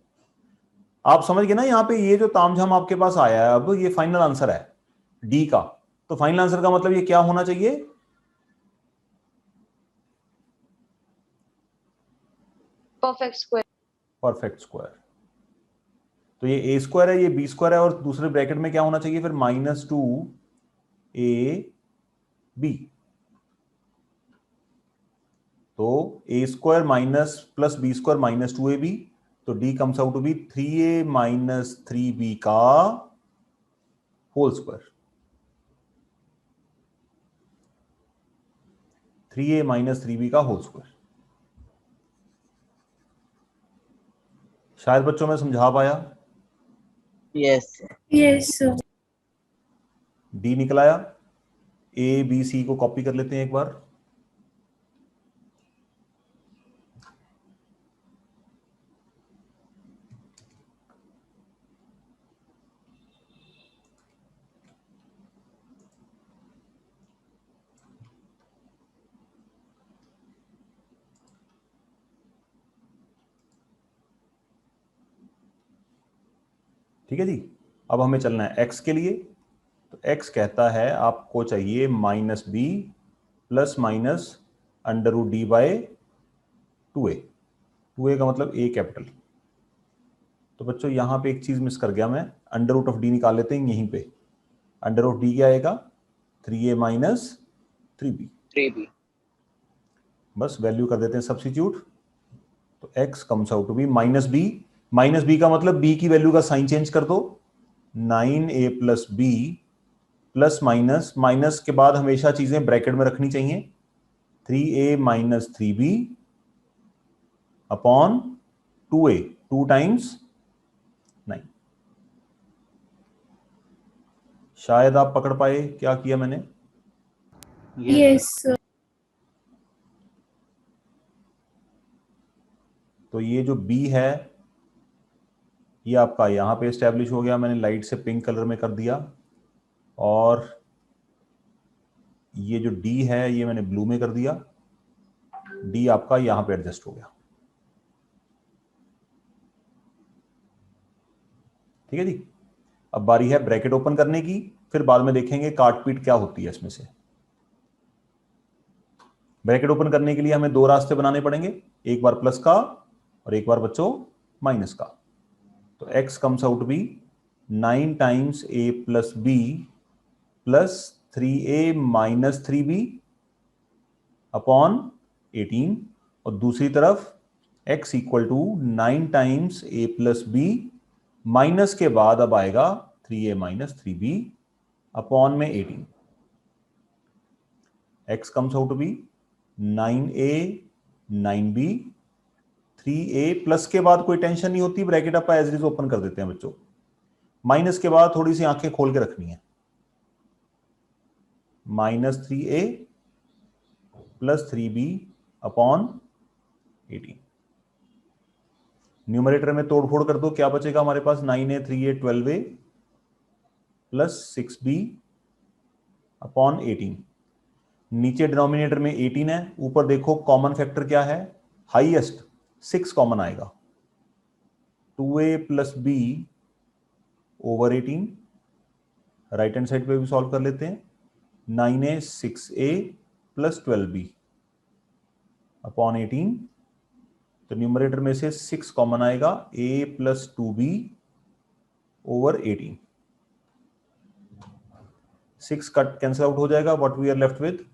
आप समझ गए ना, यहां पे ये जो तामझाम आपके पास आया है, अब ये फाइनल आंसर है डी का। तो फाइनल आंसर का मतलब ये क्या होना चाहिए? Perfect square. Perfect square. तो ये ए स्क्वायर है, ये बी स्क्वायर है, और दूसरे ब्रैकेट में क्या होना चाहिए फिर? -2ab। तो a square minus plus b square -2ab, तो D comes out to b 3a minus 3b का whole square. 3a minus 3b का होल स्क्वायर। शायद बच्चों में समझा पाया। Yes Yes, sir. डी निकल आया। ए बी सी को कॉपी कर लेते हैं एक बार। ठीक है जी। अब हमें चलना है x के लिए। तो x कहता है आपको चाहिए minus B plus minus under root D by 2a। 2a का मतलब a कैपिटल। तो बच्चों यहां पे एक चीज मिस कर गया मैं, अंडर रूट ऑफ डी निकाल लेते हैं यहीं पे। अंडर रूट डी क्या आएगा? 3a minus 3b। बस वैल्यू कर देते हैं सब्स्टिट्यूट। तो x comes out to be minus B. Minus B का मतलब b की वैल्यू का साइन चेंज कर दो, 9a plus B plus minus, minus के बाद हमेशा चीजें ब्रैकेट में रखनी चाहिए, 3a minus 3b upon 2a, 2 times 9। शायद आप पकड़ पाए क्या किया मैंने। Yes sir. तो ये जो b है ये आपका यहां पे एस्टेब्लिश हो गया, मैंने लाइट से पिंक कलर में कर दिया। और ये जो d है ये मैंने ब्लू में कर दिया। d आपका यहां पे एडजस्ट हो गया। ठीक है जी। अब बारी है ब्रैकेट ओपन करने की, फिर बाद में देखेंगे काटपीट क्या होती है इसमें से। ब्रैकेट ओपन करने के लिए हमें दो रास्ते बनाने पड़ेंगे, एक बार प्लस का और एक बार बच्चों माइनस का। तो x comes out be 9 times a plus B plus 3a minus 3b upon 18। और दूसरी तरफ x equal to 9 times a plus B minus के बाद अब आएगा 3a माइनस 3b अपॉन में 18। x comes out to be 9a 9b 3a plus के बाद कोई टेंशन नहीं होती, ब्रैकेट आप एज इट इज ओपन कर देते हैं बच्चों। माइनस के बाद थोड़ी सी आंखें खोल के रखनी है, minus 3a plus 3b upon 18। Numerator में तोड़फोड़ कर दो, क्या बचेगा हमारे पास? 9a 3a 12a plus 6b upon 18। नीचे डिनोमिनेटर में 18 है, ऊपर देखो कॉमन फैक्टर क्या है, हाईएस्ट 6 कॉमन आएगा, 2a plus b over 18। Right hand side पे भी सॉल्व कर लेते हैं, 9a 6a plus 12b upon 18। तो न्यूमरेटर में से 6 कॉमन आएगा, a plus 2b over 18। 6 cut cancel out हो जाएगा, what we are left with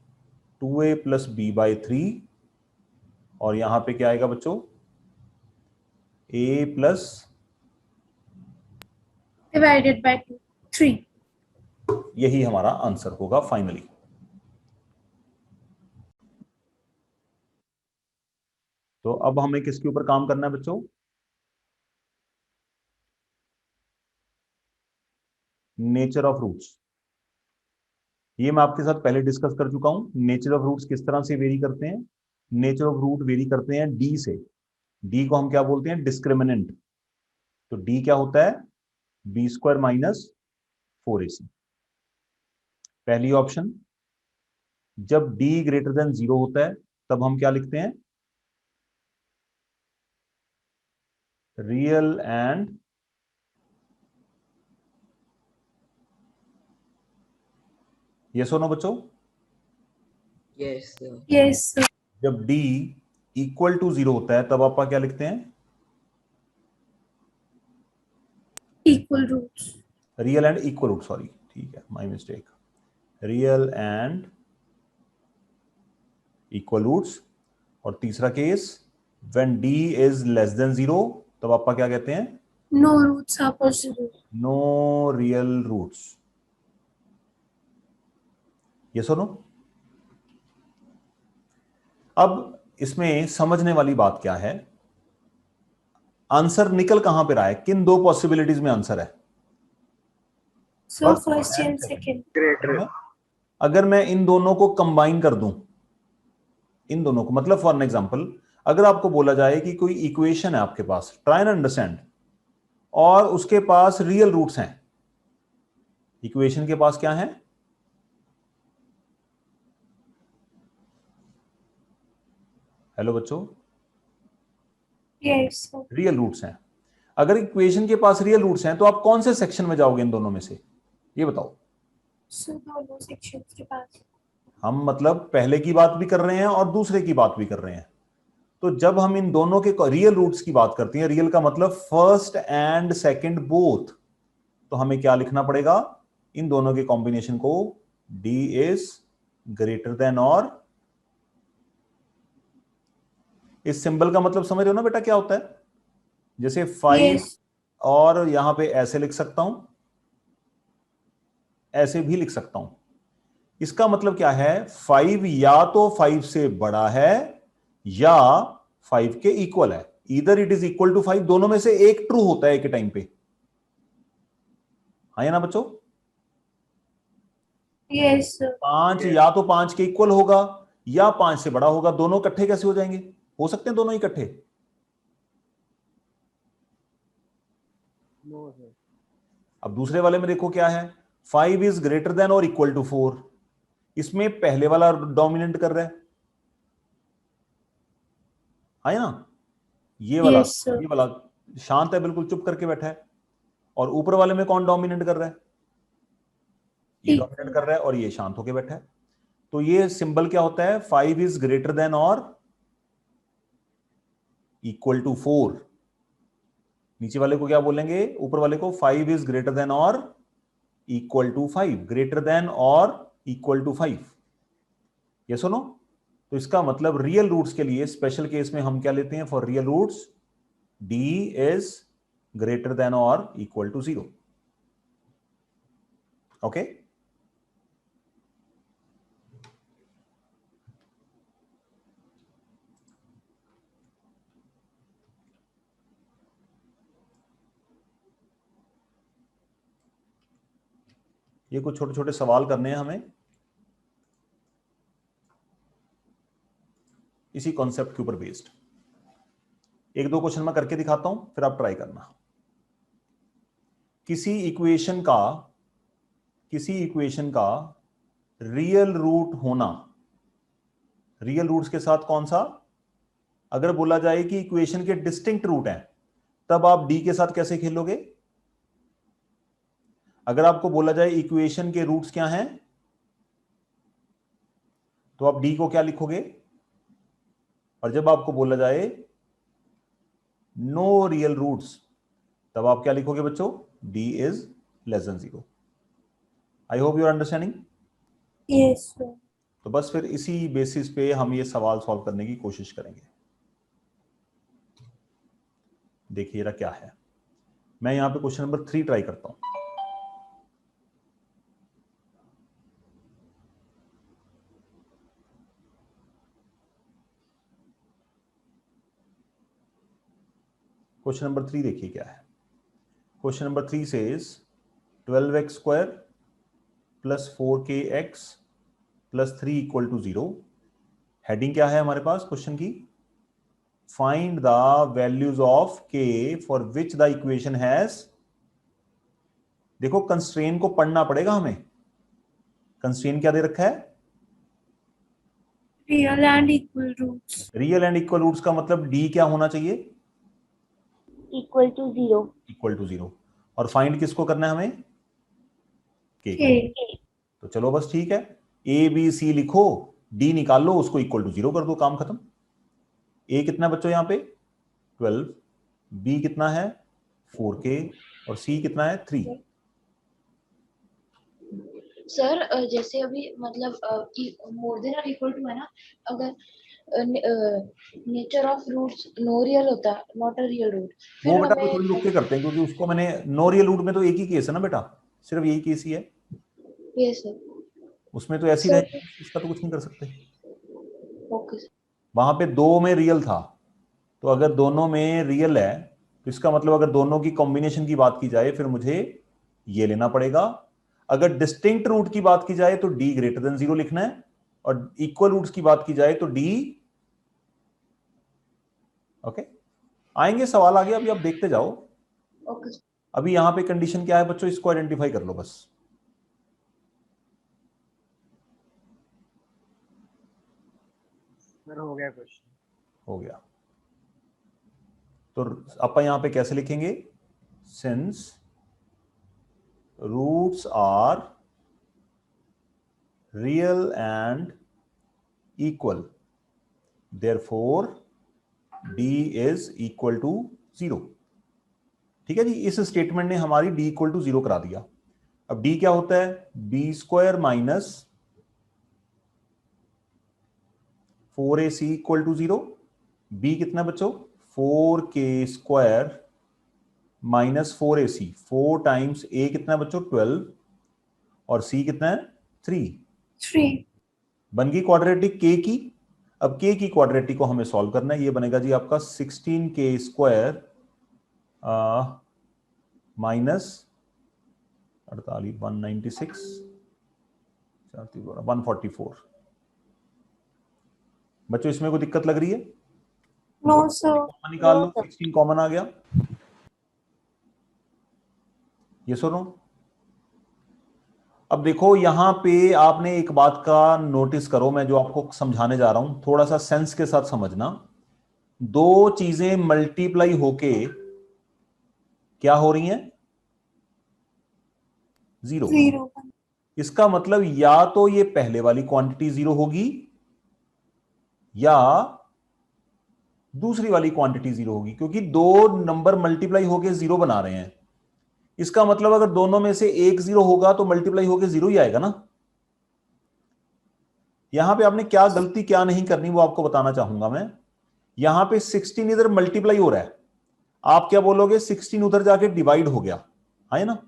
2a plus b by 3। और यहां पे क्या आएगा बच्चों? a plus divided by 3। यही हमारा आंसर होगा फाइनली। तो अब हमें किसके ऊपर काम करना है बच्चों? Nature of roots. ये मैं आपके साथ पहले डिस्कस कर चुका हूं। नेचर ऑफ रूट्स किस तरह से वेरी करते हैं? नेचर ऑफ रूट वेरी करते हैं डी से। डी को हम क्या बोलते हैं? डिस्क्रिमिनेंट। तो डी क्या होता है? B square minus 4ac। पहली ऑप्शन। जब d ग्रेटर देन 0 होता है तब हम क्या लिखते हैं? रियल एंड यस और नो बच्चों? Yes sir. Yes sir. जब d इक्वल टू 0 होता है तब आप क्या लिखते हैं? Equal roots. Real and equal root, sorry ठीक है, my mistake. Real and equal roots. और तीसरा case, when d is less than 0 तब आप क्या कहते हैं? No roots are possible. No real roots. Yes और नो? अब इसमें समझने वाली बात क्या है, आंसर निकल कहां पे रहा है? किन दो पॉसिबिलिटीज में आंसर है? So first and second. अगर मैं इन दोनों को कंबाइन कर दूं, इन दोनों को, मतलब फॉर एन एग्जांपल अगर आपको बोला जाए कि कोई इक्वेशन है आपके पास, ट्राई एंड अंडरस्टैंड, और उसके पास रियल रूट्स हैं। इक्वेशन के पास क्या है? हेलो बच्चों, यस सर। रियल रूट्स हैं। अगर इक्वेशन के पास रियल रूट्स हैं तो आप कौन से सेक्शन में जाओगे इन दोनों में से, ये बताओ। सर दोनों सेक्शंस के पास। हम मतलब पहले की बात भी कर रहे हैं और दूसरे की बात भी कर रहे हैं। तो जब हम इन दोनों के रियल रूट्स की बात करते हैं, रियल का मतलब फर्स्ट एंड सेकंड बोथ, तो हमें क्या लिखना पड़ेगा, इन दोनों के कॉम्बिनेशन को d इज ग्रेटर देन और, इस सिंबल का मतलब समझ रहे हो ना बेटा क्या होता है, जैसे 5 Yes. और यहां पे ऐसे लिख सकता हूं, ऐसे भी लिख सकता हूं। इसका मतलब क्या है, 5 या तो 5 से बड़ा है या 5 के इक्वल है, इधर इट इज इक्वल टू 5, दोनों में से एक ट्रू होता है एक टाइम पे, हाँ या ना बच्चों। Yes, sir. 5 या तो 5 के इक्वल होगा या 5 से बड़ा होगा, दोनों इकट्ठे कैसे हो जाएंगे, हो सकते हैं दोनों इकट्ठे। अब दूसरे वाले में देखो क्या है, 5 इज ग्रेटर देन और इक्वल टू 4, इसमें पहले वाला डोमिनेट कर रहा है, है ना, ये वाला Yes, sir. ये वाला शांत है, बिल्कुल चुप करके बैठा है, और ऊपर वाले में कौन डोमिनेट कर रहा है, ये डोमिनेट कर रहा है और ये शांत होके बैठा है। तो ये सिंबल क्या होता है, 5 इज ग्रेटर देन और इक्वल टू 4, नीचे वाले को क्या बोलेंगे, ऊपर वाले को 5 इज ग्रेटर देन और इक्वल टू 5, ग्रेटर देन और इक्वल टू 5, ये सुनो। तो इसका मतलब रियल रूट्स के लिए स्पेशल केस में हम क्या लेते हैं, for real roots d is greater than और इक्वल टू 0, ओके। ये कुछ छोटे छोटे सवाल करने हैं हमें इसी कॉन्सेप्ट के ऊपर बेस्ड, एक दो क्वेश्चन मैं करके दिखाता हूं, फिर आप ट्राई करना। किसी इक्वेशन का रियल रूट होना, रियल रूट्स के साथ कौन सा, अगर बोला जाए कि इक्वेशन के डिस्टिंक्ट रूट हैं, तब आप डी के साथ कैसे खेलोगे। अगर आपको बोला जाए इक्वेशन के रूट्स क्या हैं, तो आप डी को क्या लिखोगे, और जब आपको बोला जाए नो रियल रूट्स, तब आप क्या लिखोगे बच्चों, D is less than 0। I hope you are understanding. Yes, sir. तो बस फिर इसी बेसिस पे हम ये सवाल सॉल्व करने की कोशिश करेंगे। देखिए ये क्या है, मैं यहां पे क्वेश्चन नंबर 3 ट्राई करता हूं। क्वेश्चन नंबर 3 देखिए क्या है, question number 3 says 12x square plus 4kx plus 3 equal to 0। Heading क्या है हमारे पास क्वेश्चन की, find the values of k for which the equation has, देखो कंस्ट्रेन को पढ़ना पड़ेगा हमें, कंस्ट्रेन क्या दे रखा है, Real and equal roots. Real and equal roots का मतलब d क्या होना चाहिए, इक्वल टू 0। इक्वल टू 0, और फाइंड किसको करना है हमें, k। Okay. तो चलो बस ठीक है, ए बी सी लिखो, डी निकाल लो, उसको इक्वल टू 0 कर दो, काम खत्म। ए कितना बच्चों यहां पे 12, बी कितना है 4k, और सी कितना है 3। सर जैसे अभी मतलब मोर देन और इक्वल टू है ना, अगर nature of roots no real होता है, नॉट अ रियल रूट, वो फिर बेटा हमें थोड़ी रुक के करते हैं, क्योंकि उसको मैंने नो रियल रूट में तो एक ही केस है ना बेटा, सिर्फ यही केस ही है, ये सर। उसमें तो ऐसी सर रहेगी, इसका तो कुछ नहीं कर सकते। Okay sir. वहां पे 2 में रियल था, तो अगर दोनों में रियल है तो इसका मतलब अगर दोनों की कॉम्बिनेशन की बात की जाए फिर मुझे ये लेना पड़ेगा। अगर डिस्टिंक्ट रूट की बात की जाए तो d ग्रेटर देन 0 लिखना है, और इक्वल रूट्स की बात की जाए तो d, ओके। आएंगे सवाल आगे, अभी आप देखते जाओ। Okay sir. अभी यहां पे कंडीशन क्या है बच्चों, इसको आइडेंटिफाई कर लो बस। सर हो गया क्वेश्चन। हो गया, तो अपन यहां पे कैसे लिखेंगे, since roots are real and equal therefore d is equal to 0। ठीक है जी, इस स्टेटमेंट ने हमारी d इक्वल टू 0 करा दिया। अब d क्या होता है, b square minus 4ac equal to 0। b कितना बच्चों, 4k square minus 4ac, 4 times a कितना बच्चों 12 और c कितना है 3। 3 बन गई क्वाड्रेटिक k की। अब k की क्वाड्रेटिक को हमें सॉल्व करना है, ये बनेगा जी आपका 16k स्क्वायर माइनस 48 196 144। बच्चों इसमें कोई दिक्कत लग रही है? No sir. कॉमन निकाल लो, 16 कॉमन आ गया। ये सुनो, अब देखो यहां पे आपने एक बात का नोटिस करो, मैं जो आपको समझाने जा रहा हूं थोड़ा सा सेंस के साथ समझना। दो चीजें मल्टीप्लाई होके क्या हो रही हैं, 0। 0 इसका मतलब या तो ये पहले वाली क्वांटिटी 0 होगी या दूसरी वाली क्वांटिटी 0 होगी, क्योंकि दो नंबर मल्टीप्लाई होके 0 बना रहे हैं। इसका मतलब अगर दोनों में से एक 0 होगा तो मल्टीप्लाई होके 0 ही आएगा ना। यहां पे आपने क्या गलती क्या नहीं करनी वो आपको बताना चाहूंगा मैं। यहां पे 16 इधर मल्टीप्लाई हो रहा है, आप क्या बोलोगे, 16 उधर जाके डिवाइड हो गया, है ना।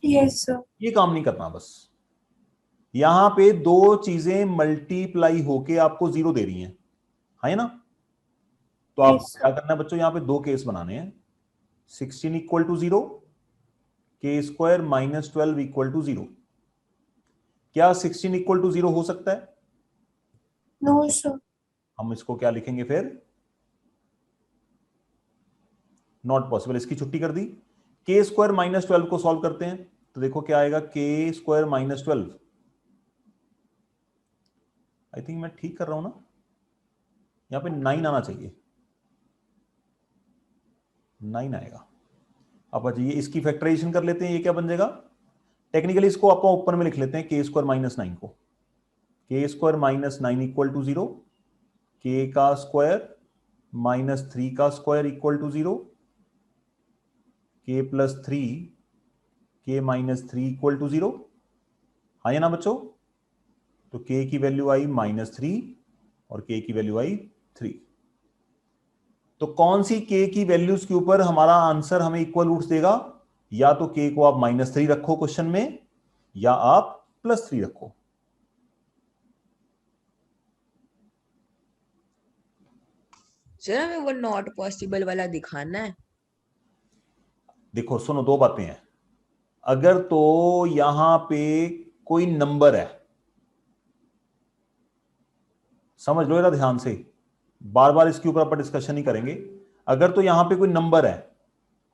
Yes sir. ये काम नहीं करना, बस यहां पे दो चीजें मल्टीप्लाई होके आपको 0 दे रही हैं, है ना। तो आपको Yes, क्या करना है बच्चों, यहां पे दो केस बनाने हैं। 16 इक्वल टू 0, के स्क्वायर माइनस 12 इक्वल टू 0। क्या 16 इक्वल टू 0 हो सकता है? No sir. हम इसको क्या लिखेंगे फिर, नॉट पॉसिबल, इसकी छुट्टी कर दी। के स्क्वायर माइनस 12 को सॉल्व करते हैं तो देखो क्या आएगा, के स्क्वायर माइनस 12। आई थिंक मैं ठीक कर रहा हूं ना, यहां पे 9 आना चाहिए, 9 आएगा। अब अच्छा ये इसकी फैक्टराइजेशन कर लेते हैं, ये क्या बन जाएगा, टेक्निकली इसको आप ऊपर में लिख लेते हैं, के स्क्वायर माइनस 9 को, के स्क्वायर माइनस 9 इक्वल टू 0, के का स्क्वायर माइनस 3 का स्क्वायर इक्वल टू 0, के प्लस 3 के माइनस 3 इक्वल टू 0, है ना बच्चों। तो के की वैल्यू आई -3 और के की वैल्यू आई 3। तो कौन सी के की वैल्यूज के ऊपर हमारा आंसर हमें इक्वल रूट्स देगा, या तो के को आप -3 रखो क्वेश्चन में या आप +3 रखो। सर हमें वो नॉट पॉसिबल वाला दिखाना है। देखो सुनो, दो बातें हैं। अगर तो यहां पे कोई नंबर है, समझ लो जरा ध्यान से, बार बार इसके ऊपर अपन डिस्कशन नहीं करेंगे। अगर तो यहां पे कोई नंबर है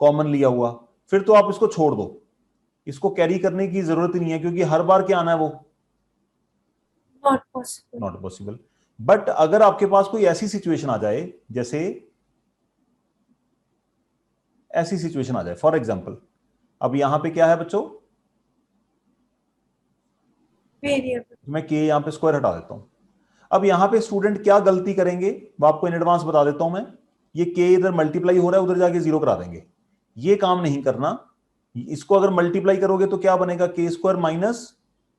कॉमन लिया हुआ, फिर तो आप इसको छोड़ दो, इसको कैरी करने की जरूरत ही नहीं है, क्योंकि हर बार क्या आना है वो not possible. Not possible. But अगर आपके पास कोई ऐसी सिचुएशन आ जाए, जैसे ऐसी सिचुएशन आ जाए, फॉर एग्जाम्पल अब यहां पे क्या है बच्चों, वेरिएबल। मैं के यहां पे स्क्वायर हटा देता हूं। अब यहां पे स्टूडेंट क्या गलती करेंगे वो आपको इन एडवांस बता देता हूं मैं। ये के इधर मल्टीप्लाई हो रहा है, उधर जाके 0 करा देंगे, ये काम नहीं करना। इसको अगर मल्टीप्लाई करोगे तो क्या बनेगा, के स्क्वायर माइनस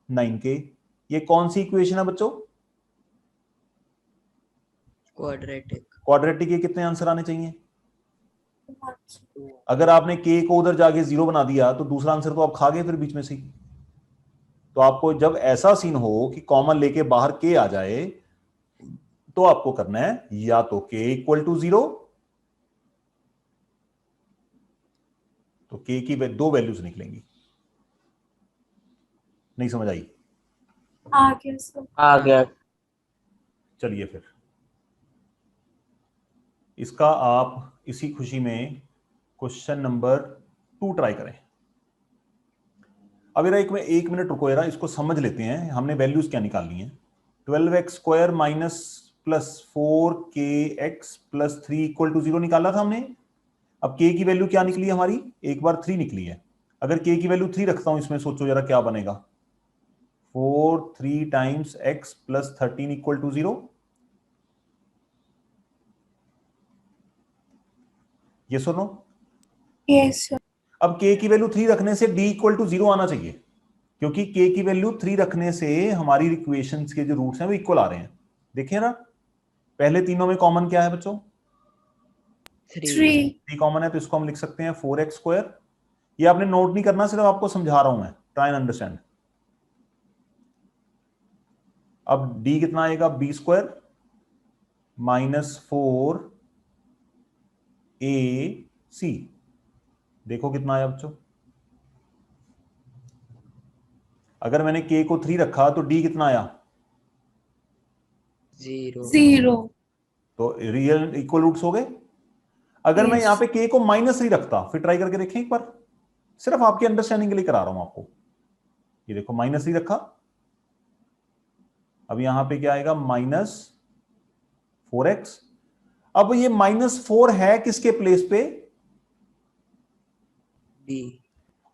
9k। ये कौन सी इक्वेशन है बच्चों, क्वाड्रेटिक। क्वाड्रेटिक। के कितने आंसर आने चाहिए, अगर आपने के को उधर जाके 0 बना दिया तो दूसरा आंसर तो आप खा गए फिर बीच में से। तो आपको जब ऐसा सीन हो कि कॉमन लेके बाहर के आ जाए, तो आपको करना है या तो के इक्वल टू 0, तो के की दो वैल्यूज निकलेंगी। नहीं समझ आई? आ गया सर। आ गया। चलिए फिर इसका आप इसी खुशी में क्वेश्चन नंबर 2 ट्राई करें। अब एक मिनट रुको जरा, इसको समझ लेते हैं हमने वैल्यूज क्या निकालनी है। 12x square minus plus 4kx plus 3 equal to 0 निकाला था हमने। अब k की वैल्यू क्या निकली है हमारी, एक बार 3 निकली है। अगर k की वैल्यू 3 रखता हूं इसमें, सोचो जरा क्या बनेगा। 4 3 times x plus 13 equal to 0। ये सुनो, यस सर। अब k की वैल्यू 3 रखने से d इक्वल टू 0 आना चाहिए, क्योंकि k की वैल्यू 3 रखने से हमारी इक्वेशंस के जो रूट्स हैं वो इक्वल आ रहे हैं। देखिए ना, पहले तीनों में कॉमन क्या है बच्चों, 3। 3 कॉमन है, तो इसको हम लिख सकते हैं 4x स्क्वायर। ये आपने नोट नहीं करना, सिर्फ आपको समझा रहा हूं मैं, ट्राई एंड अंडरस्टैंड। अब d कितना आएगा, b स्क्वायर माइनस 4ac। देखो कितना आया बच्चों, अगर मैंने k को 3 रखा तो d कितना आया, 0। तो रियल इक्वल रूट्स हो गए। अगर मैं Yes. यहां पे k को -3 रखता, फिर ट्राई करके देखें एक बार, सिर्फ आपकी अंडरस्टैंडिंग के लिए करा रहा हूं आपको। ये देखो -3 रखा, अब यहां पे क्या आएगा, -4x। अब ये -4 है किसके प्लेस पे, b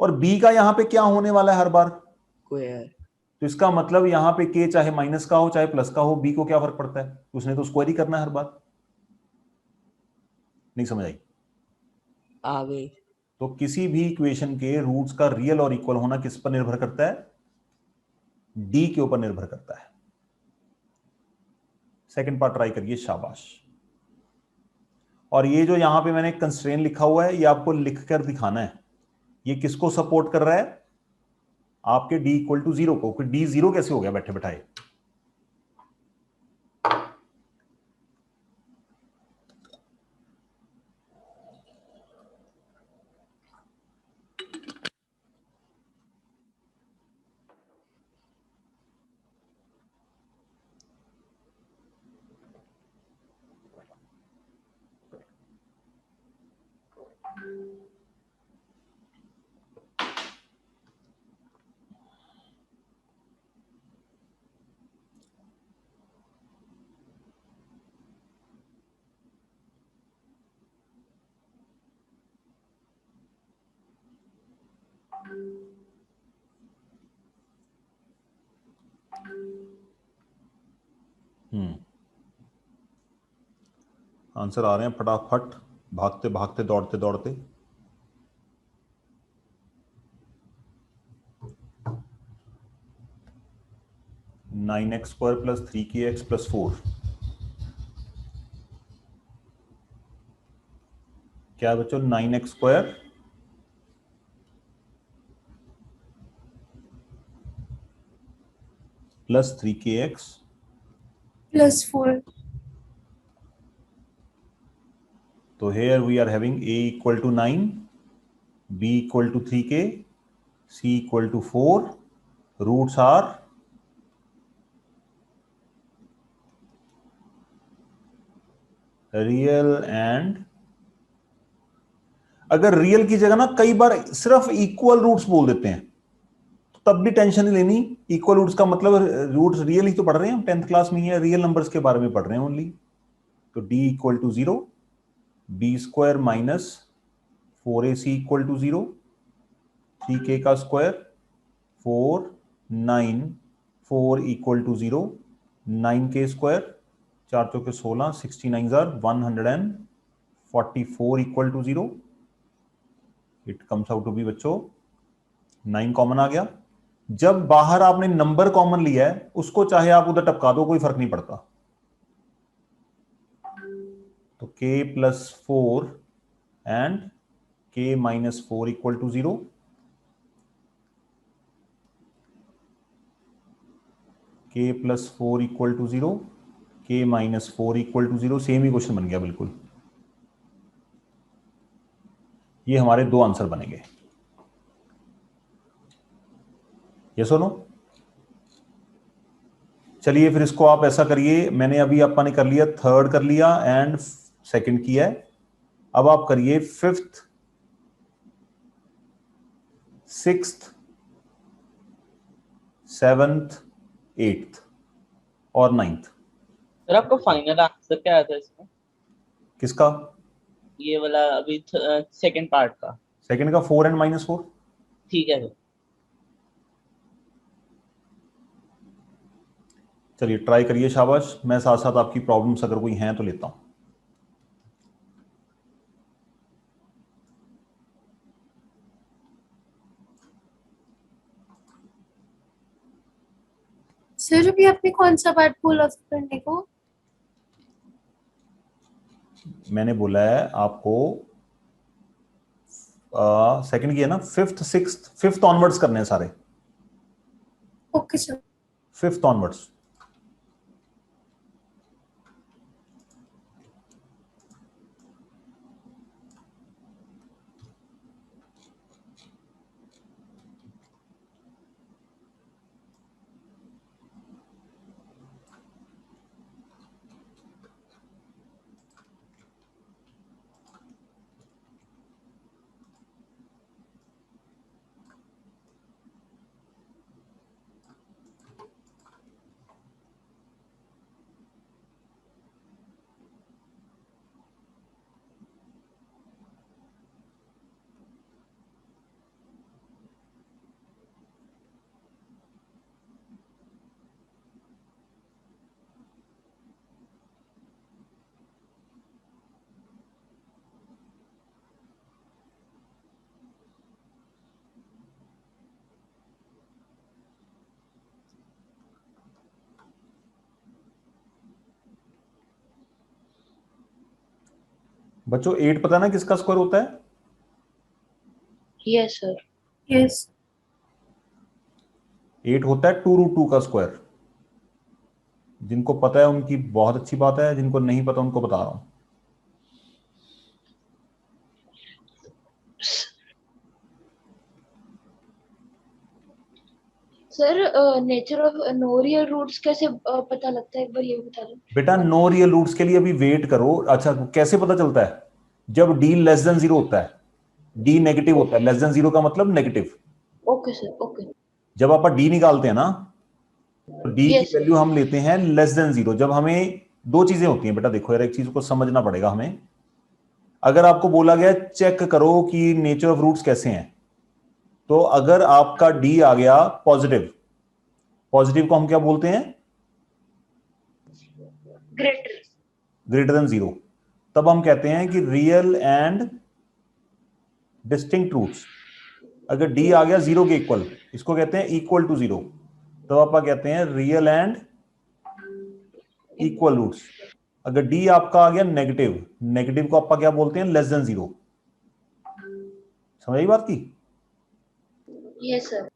और b का यहां पे क्या होने वाला है हर बार, स्क्वायर। तो इसका मतलब यहां पे k चाहे माइनस का हो चाहे प्लस का हो, b को क्या फर्क पड़ता है, उसने तो स्क्वायर ही करना है हर बार। नहीं समझ आई? आ गई। तो किसी भी इक्वेशन के रूट्स का रियल और इक्वल होना किस पर निर्भर करता है, d के ऊपर निर्भर करता है। सेकंड पार्ट ट्राई करिए, शाबाश। और ये जो यहां पे मैंने कंस्ट्रेन लिखा हुआ है, ये आपको लिखकर दिखाना है, ये किसको सपोर्ट कर रहा है, आपके d इक्वल टू 0 को। d 0 कैसे हो गया बैठे बैठाए, आंसर आ रहे हैं फटाफट, भागते भागते दौड़ते दौड़ते। Nine x square plus 3kx plus 4, क्या है बच्चों, 9x square plus 3kx plus 4। तो here we are having a equal to 9, b equal to 3k, c equal to 4, roots are real and, अगर रियल की जगह ना कई बार सिर्फ इक्वल रूट्स बोल देते हैं, तो तब भी टेंशन नहीं लेनी। इक्वल रूट्स का मतलब रूट्स रियल ही तो पढ़ रहे हैं हम, 10th क्लास में ही है, रियल नंबर्स के बारे में पढ़ रहे हैं ओनली। तो d equal to 0, b square minus 4ac equal to 0, 3k का square 4 9 4 equal to 0, 9k square 4 चौके 16, 69 144 equal to 0। It comes out to be बच्चों 9 कॉमन आ गया। जब बाहर आपने नंबर कॉमन लिया है, उसको चाहे आप उधर टपका दो, कोई फर्क नहीं पड़ता। तो k plus 4 and k minus 4 equal to 0, k plus 4 equal to 0, k minus 4 equal to 0, same ही क्वेश्चन बन गया बिल्कुल। ये हमारे दो आंसर बनेंगे, यस और नो। चलिए फिर इसको आप ऐसा करिए, मैंने अभी आपने कर लिया, थर्ड कर लिया एंड सेकंड किया है, अब आप करिए फिफ्थ, सिक्स्थ, सेवंथ, एट्थ और नाइन्थ। सर आपका फाइनल आंसर क्या आया था इसमें? किसका? ये वाला अभी सेकंड पार्ट का। सेकंड का 4 and -4। ठीक है सर। चलिए ट्राई करिए, शाबाश। मैं साथ साथ आपकी प्रॉब्लम्स अगर कोई हैं तो लेता हूं। सर अभी आपने कौन सा पार्ट बोला करने को? मैंने बोला है आपको सेकंड की है ना, फिफ्थ सिक्स्थ फिफ्थ ऑनवर्ड्स करने हैं सारे, ओके सर। Fifth onwards. बच्चों 8 पता है ना किसका स्क्वायर होता है? Yes sir. यस। 8 होता है 2√2 का स्क्वायर। जिनको पता है उनकी बहुत अच्छी बात है, जिनको नहीं पता उनको बता रहा हूं। Sir nature of no real roots कैसे पता लगता है, एक बार ये बता दो। बेटा नो रियल रूट्स के लिए अभी वेट करो। अच्छा कैसे पता चलता है? जब डी लेस देन 0 होता है, डी नेगेटिव होता है। लेस देन 0 का मतलब नेगेटिव। Okay sir okay. जब आप डी निकालते हैं ना, तो डी की यस सर। वैल्यू हम लेते हैं लेस देन 0। जब हमें दो चीजें होती हैं बेटा, देखो यार एक चीज को समझना पड़ेगा हमें। अगर आपको बोला गया चेक करो कि नेचर ऑफ रूट्स कैसे हैं, तो अगर आपका डी आ गया पॉजिटिव, पॉजिटिव को हम क्या बोलते हैं? ग्रेटर। Greater than 0। तब हम कहते हैं कि रियल एंड डिस्टिंक्ट रूट्स। अगर डी आ गया 0 के इक्वल, इसको कहते हैं इक्वल टू 0, तो आप कहते हैं रियल एंड इक्वल रूट्स। अगर डी आपका आ गया नेगेटिव, नेगेटिव को आप क्या बोलते हैं? Less than 0। समझ आई बात की? Yes sir.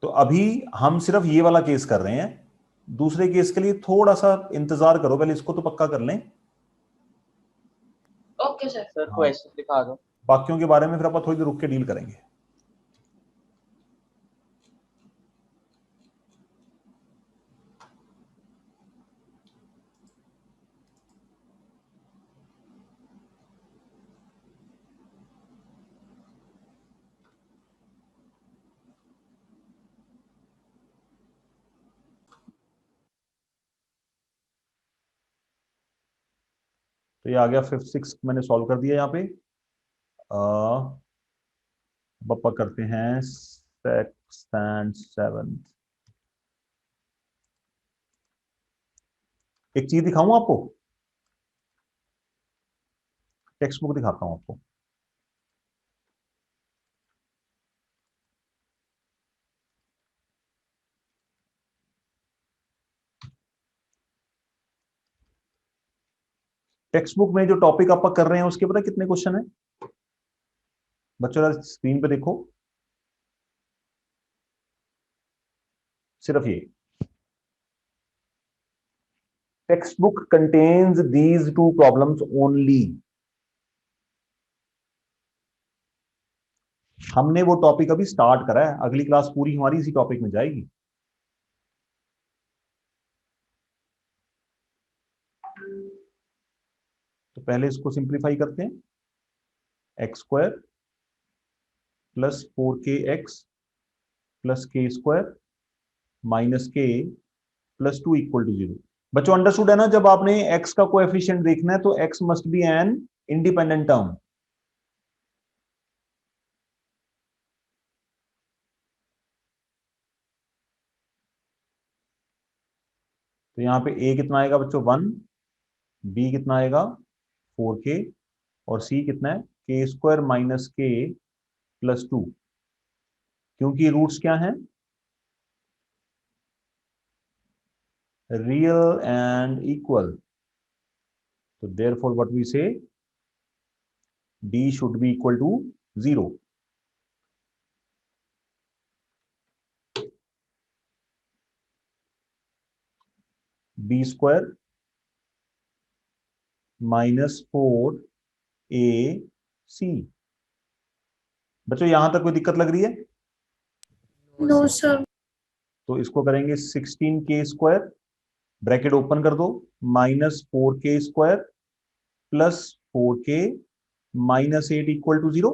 तो अभी हम सिर्फ ये वाला केस कर रहे हैं। दूसरे केस के लिए थोड़ा सा इंतजार करो, पहले इसको तो पक्का कर लें। Okay sir. सर क्वेश्चन दिखा दो। बाकियों के बारे में फिर आप थोड़ी देर रुक के डील करेंगे। तो ये आ गया फिफ्थ सिक्स, मैंने सॉल्व कर दिया यहाँ पे। बप्पा करते हैं सिक्स एंड सेवन। एक चीज दिखाऊं आपको, टेक्स्ट बुक दिखाता हूं आपको। टेक्स्ट बुक में जो टॉपिक आप कर रहे हैं उसके पता कितने क्वेश्चन है बच्चों? स्क्रीन पे देखो, सिर्फ ये। Text book contains these two problems only. हमने वो टॉपिक अभी स्टार्ट करा है, अगली क्लास पूरी हमारी इसी टॉपिक में जाएगी। तो पहले इसको सिंप्लीफाई करते हैं। X square plus 4kx plus के स्क्वायर माइनस के प्लस 2 इक्वल टू 0। बच्चों अंडरस्टूड है ना? जब आपने x का कोएफिशिएंट देखना है तो x must be an independent term. तो यहां पे a कितना आएगा बच्चों 1, b कितना आएगा 4k और c कितना है k square minus k plus 2, क्योंकि रूट्स क्या हैं रियल एंड इक्वल। तो therefore what we say d should be equal to 0। b square minus 4ac। बच्चों यहां तक कोई दिक्कत लग रही है? No sir. तो इसको करेंगे 16k स्क्वायर, ब्रैकेट ओपन कर दो, minus 4k square plus 4k minus 8 equal to 0।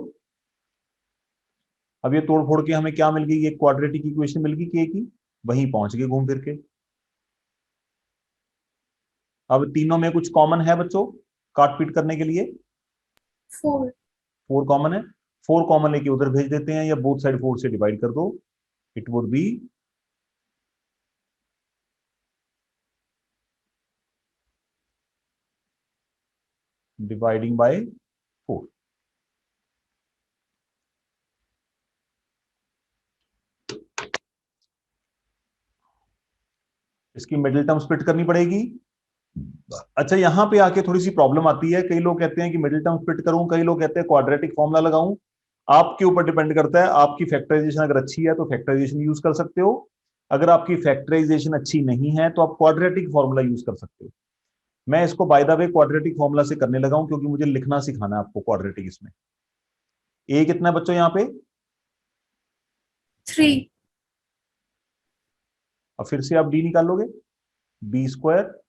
अब ये तोड़ फोड़ के हमें क्या मिल गई? ये क्वाड्रेटिक इक्वेशन मिल गई k की, वहीं पहुंच गए घूम फिर के। अब तीनों में कुछ कॉमन है बच्चों काट पीट करने के लिए? 4। 4 कॉमन है, 4 कॉमन लेके उधर भेज देते हैं या बोथ साइड 4 से डिवाइड कर दो। It would be dividing by 4। इसकी मिडिल टर्म स्प्लिट करनी पड़ेगी। अच्छा यहां पे आके थोड़ी सी प्रॉब्लम आती है, कई लोग कहते हैं कि मिडिल टर्म स्प्लिट करूं, कई लोग कहते हैं क्वाड्रेटिक फॉर्मूला लगाऊं। आपके ऊपर डिपेंड करता है, आपकी फैक्टराइजेशन अगर अच्छी है तो फैक्टराइजेशन यूज कर सकते हो, अगर आपकी फैक्टराइजेशन अच्छी नहीं है तो आप क्वाड्रेटिक फॉर्मूला यूज कर सकते हो। मैं इसको by the way quadratic formula से करने लगा हूं क्योंकि मुझे लिखना सिखाना है आपको क्वाड्रेटिक। इसमें ए कितना है बच्चों यहाँ पे? 3। अब फिर से आप डी निकालोगे, B square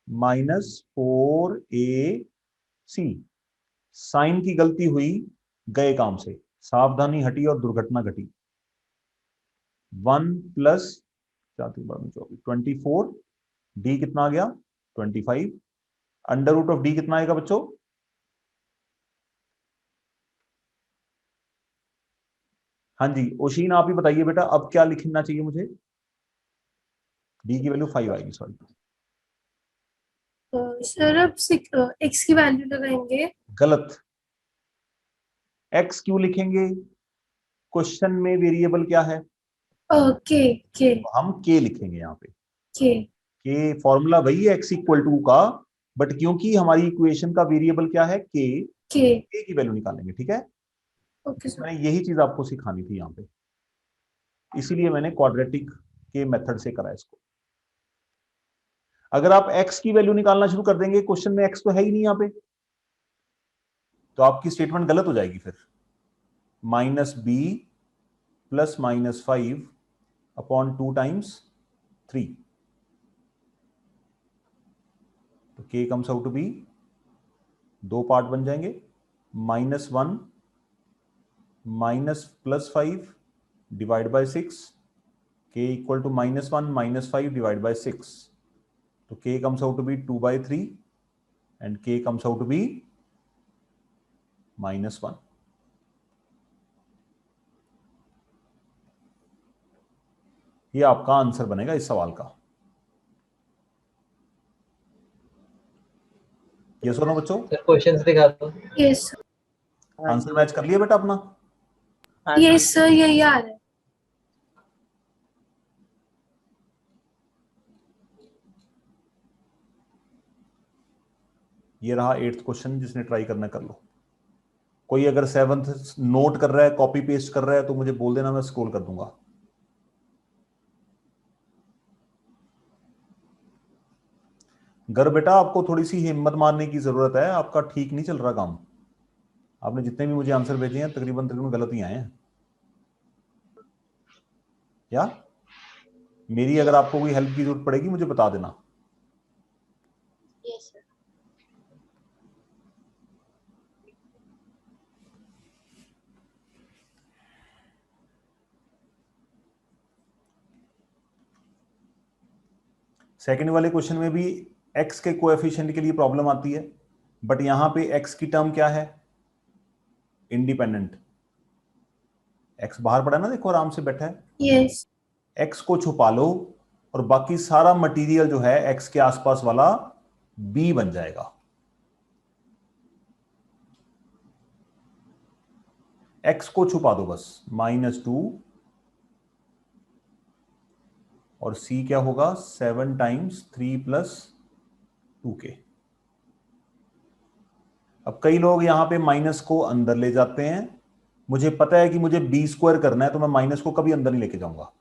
minus 4ac। Sign की गलती हुई गए काम से, सावधानी हटी और दुर्घटना घटी। 1 प्लस 24, डी कितना आ गया 25। अंडर रूट ऑफ डी कितना आएगा बच्चों? हाँ जी ओशीन आप ही बताइए बेटा, अब क्या लिखना चाहिए मुझे? डी की वैल्यू 5 आएगी, सॉरी। सर अब x की वैल्यू लगाएंगे। गलत, एक्स क्यों लिखेंगे? क्वेश्चन में वेरिएबल क्या है? के हम के लिखेंगे यहाँ पे। के के फॉर्मूला वही है x इक्वल टू का, बट क्योंकि हमारी इक्वेशन का वेरिएबल क्या है के की वैल्यू निकालेंगे, ठीक है? Okay sir. मैंने यही चीज आपको सिखानी थी यहाँ पे, इसीलिए मैंने क्वाड्रेटिक के मेथड से करा इसको। अगर आप x की वैल्यू निकालना शुरू कर देंगे, क्वेश्चन में x तो है ही नहीं यहाँ पे, तो आपकी स्टेटमेंट गलत हो जाएगी फिर। Minus B plus minus 5 upon 2 times 3, तो k comes out to be, दो पार्ट बन जाएंगे, -1 minus plus 5 divide by 6, k equal to -1 minus 5 divide by 6, तो k comes out to be 2/3 and k comes out to be -1। ये आपका answer बनेगा इस सवाल का। ये सुनो बच्चों, सर क्वेश्चंस दिखा दो। यस आंसर मैच कर लिया बेटा अपना? यस सर यही आ रहा है। ये रहा 8th क्वेश्चन, जिसने ट्राई करना कर लो। कोई अगर 7th नोट कर रहा है, कॉपी पेस्ट कर रहा है, तो मुझे बोल देना, मैं स्क्रॉल कर दूंगा। घर बेटा आपको थोड़ी सी हिम्मत मारने की जरूरत है, आपका ठीक नहीं चल रहा काम। आपने जितने भी मुझे आंसर भेजे हैं तकरीबन गलत ही आए हैं। क्या मेरी अगर आपको कोई हेल्प की जरूरत पड़ेगी मुझे बता देना। Yes sir. सेकंड वाले क्वेश्चन में भी x के कोएफिशिएंट के लिए प्रॉब्लम आती है, बट यहां पे x की टर्म क्या है? इंडिपेंडेंट। x बाहर पड़ा ना, देखो आराम से बैठा है। यस x को छुपा लो और बाकी सारा मटेरियल जो है x के आसपास वाला b बन जाएगा। x को छुपा दो बस, -2 और c क्या होगा? 7 टाइम्स 3 प्लस 2k। अब कई लोग यहां पे माइनस को अंदर ले जाते हैं। मुझे पता है कि मुझे b स्क्वायर करना है, तो मैं माइनस को कभी अंदर नहीं लेके जाऊंगा।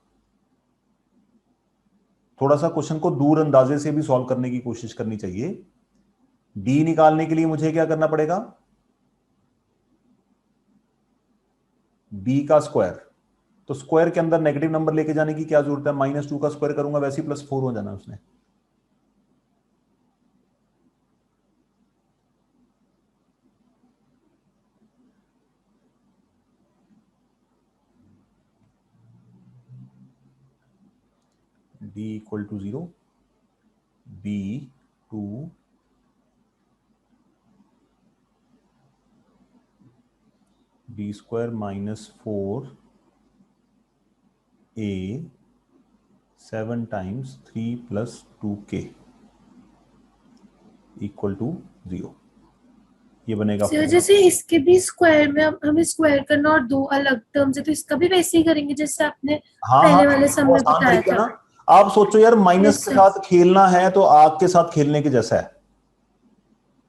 थोड़ा सा क्वेश्चन को दूर अंदाजे से भी सॉल्व करने की कोशिश करनी चाहिए। b निकालने के लिए मुझे क्या करना पड़ेगा? b का स्क्वायर। तो स्क्वायर के अंदर नेगेटिव नंबर लेके जाने की क्या जरूरत है? -2 का स्क्वायर करूंगा वैसे ही +4 हो जाना उसने। d equal to 0, b 2 b square -4 a 7 times 3 plus 2k equal to 0। ये बनेगा सर 4। जैसे इसके भी स्क्वायर में अब हमें स्क्वायर करना और दो अलग टर्म्स है, तो इसका भी वैसे ही करेंगे जैसे आपने हाँ पहले वाले वो सम में आसान बताया तरीका था। ना। आप सोचो यार, माइनस Yes, के sir. साथ खेलना है तो आग के साथ खेलने के जैसा है।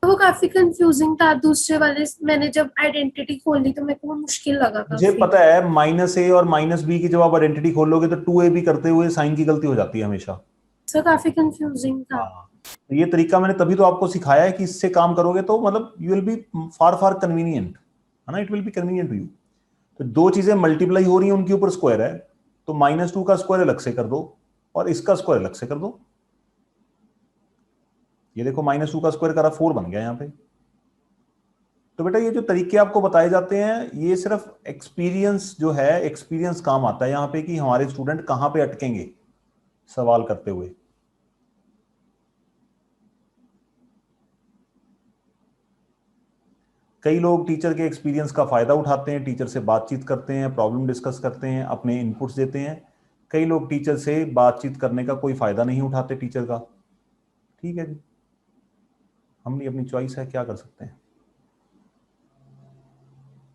वो काफी कंफ्यूजिंग था, दूसरे वाले मैंने जब आइडेंटिटी खोली तो मेरे को वो मुश्किल लगा मुझे काफी। पता है -a और -b की जब आप आइडेंटिटी खोलोगे तो 2a भी करते हुए साइन की गलती हो जाती है हमेशा। सर काफी कंफ्यूजिंग था। हाँ, तो ये तरीका मैंने तभी तो आपको सिखाया है कि इससे काम करोगे तो मतलब you will be far far convenient, है ना। It will be convenient to you. तो दो चीजें मल्टीप्लाई हो रही हैं, उनके ऊपर स्क्वायर है, तो -2 का स्क्वायर अलग से कर दो और इसका स्क्वायर अलग से कर दो। ये देखो -2 का स्क्वायर करा 4 बन गया यहाँ पे। तो बेटा ये जो तरीके आपको बताए जाते हैं ये सिर्फ एक्सपीरियंस जो है, एक्सपीरियंस काम आता है यहाँ पे कि हमारे स्टूडेंट कहां पे अटकेंगे सवाल करते हुए। कई लोग टीचर के एक्सपीरियंस का फायदा उठाते हैं, टीचर से बातचीत करते हैं, प्रॉब्लम डिस्कस करते हैं, अपने इनपुट्स देते हैं। कई लोग टीचर से बातचीत करने का कोई फायदा नहीं उठाते टीचर का। ठीक है जी, हमने अपनी चॉइस है, क्या कर सकते हैं।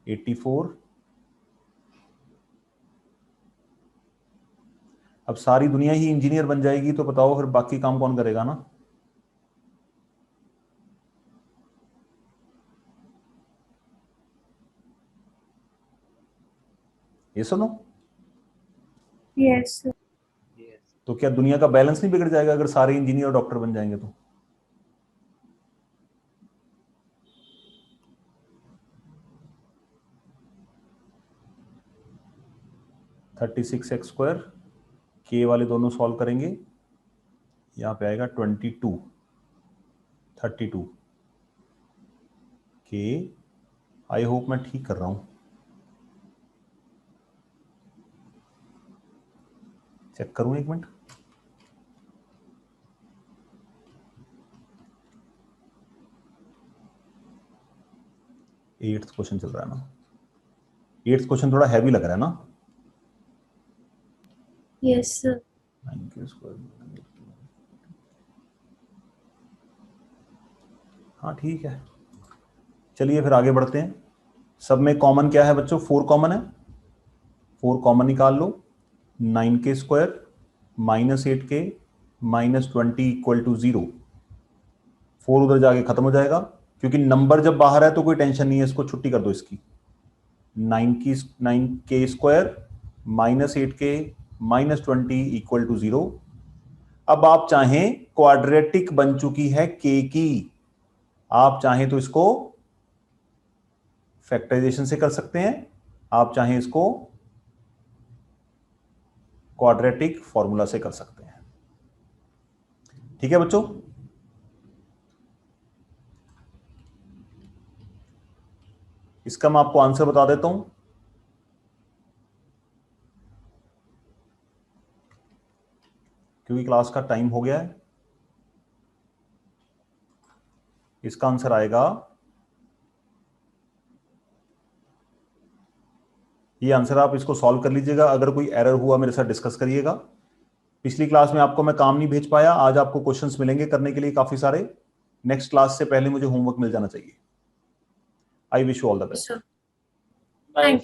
84। अब सारी दुनिया ही इंजीनियर बन जाएगी तो बताओ फिर बाकी काम कौन करेगा ना। ये सुनो, यस सर। तो क्या दुनिया का बैलेंस नहीं बिगड़ जाएगा अगर सारे इंजीनियर और डॉक्टर बन जाएंगे तो? (36x²) के वाले दोनों सॉल्व करेंगे, यहां पे आएगा 22 32 के। आई होप मैं ठीक कर रहा हूं, चेक करूं एक मिनट। एट्थ क्वेश्चन चल रहा है ना, एट्थ क्वेश्चन थोड़ा हैवी लग रहा है ना। Yes sir. 9k²। हाँ ठीक है, चलिए फिर आगे बढ़ते हैं। सब में कॉमन क्या है बच्चों? 4 कॉमन है, 4 कॉमन निकाल लो। 9k² -8k -20 equal to 0। 4 उधर जाके खत्म हो जाएगा, क्योंकि नंबर जब बाहर है तो कोई टेंशन नहीं है, इसको छुट्टी कर दो इसकी। 9k² -8k -20 equal to 0। अब आप चाहें, क्वाड्रेटिक बन चुकी है k की, आप चाहें तो इसको फैक्टराइजेशन से कर सकते हैं, आप चाहें इसको क्वाड्रेटिक फॉर्मूला से कर सकते हैं। ठीक है बच्चों, इसका मैं आपको आंसर बता देता हूं। क्योंकि क्लास का टाइम हो गया है, इसका आंसर आएगा, ये आंसर आप इसको सॉल्व कर लीजिएगा। अगर कोई एरर हुआ मेरे साथ डिस्कस करिएगा। पिछली क्लास में आपको मैं काम नहीं भेज पाया, आज आपको क्वेश्चंस मिलेंगे करने के लिए काफी सारे। नेक्स्ट क्लास से पहले मुझे होमवर्क मिल जाना चाहिए। I wish you all the best. Thank you.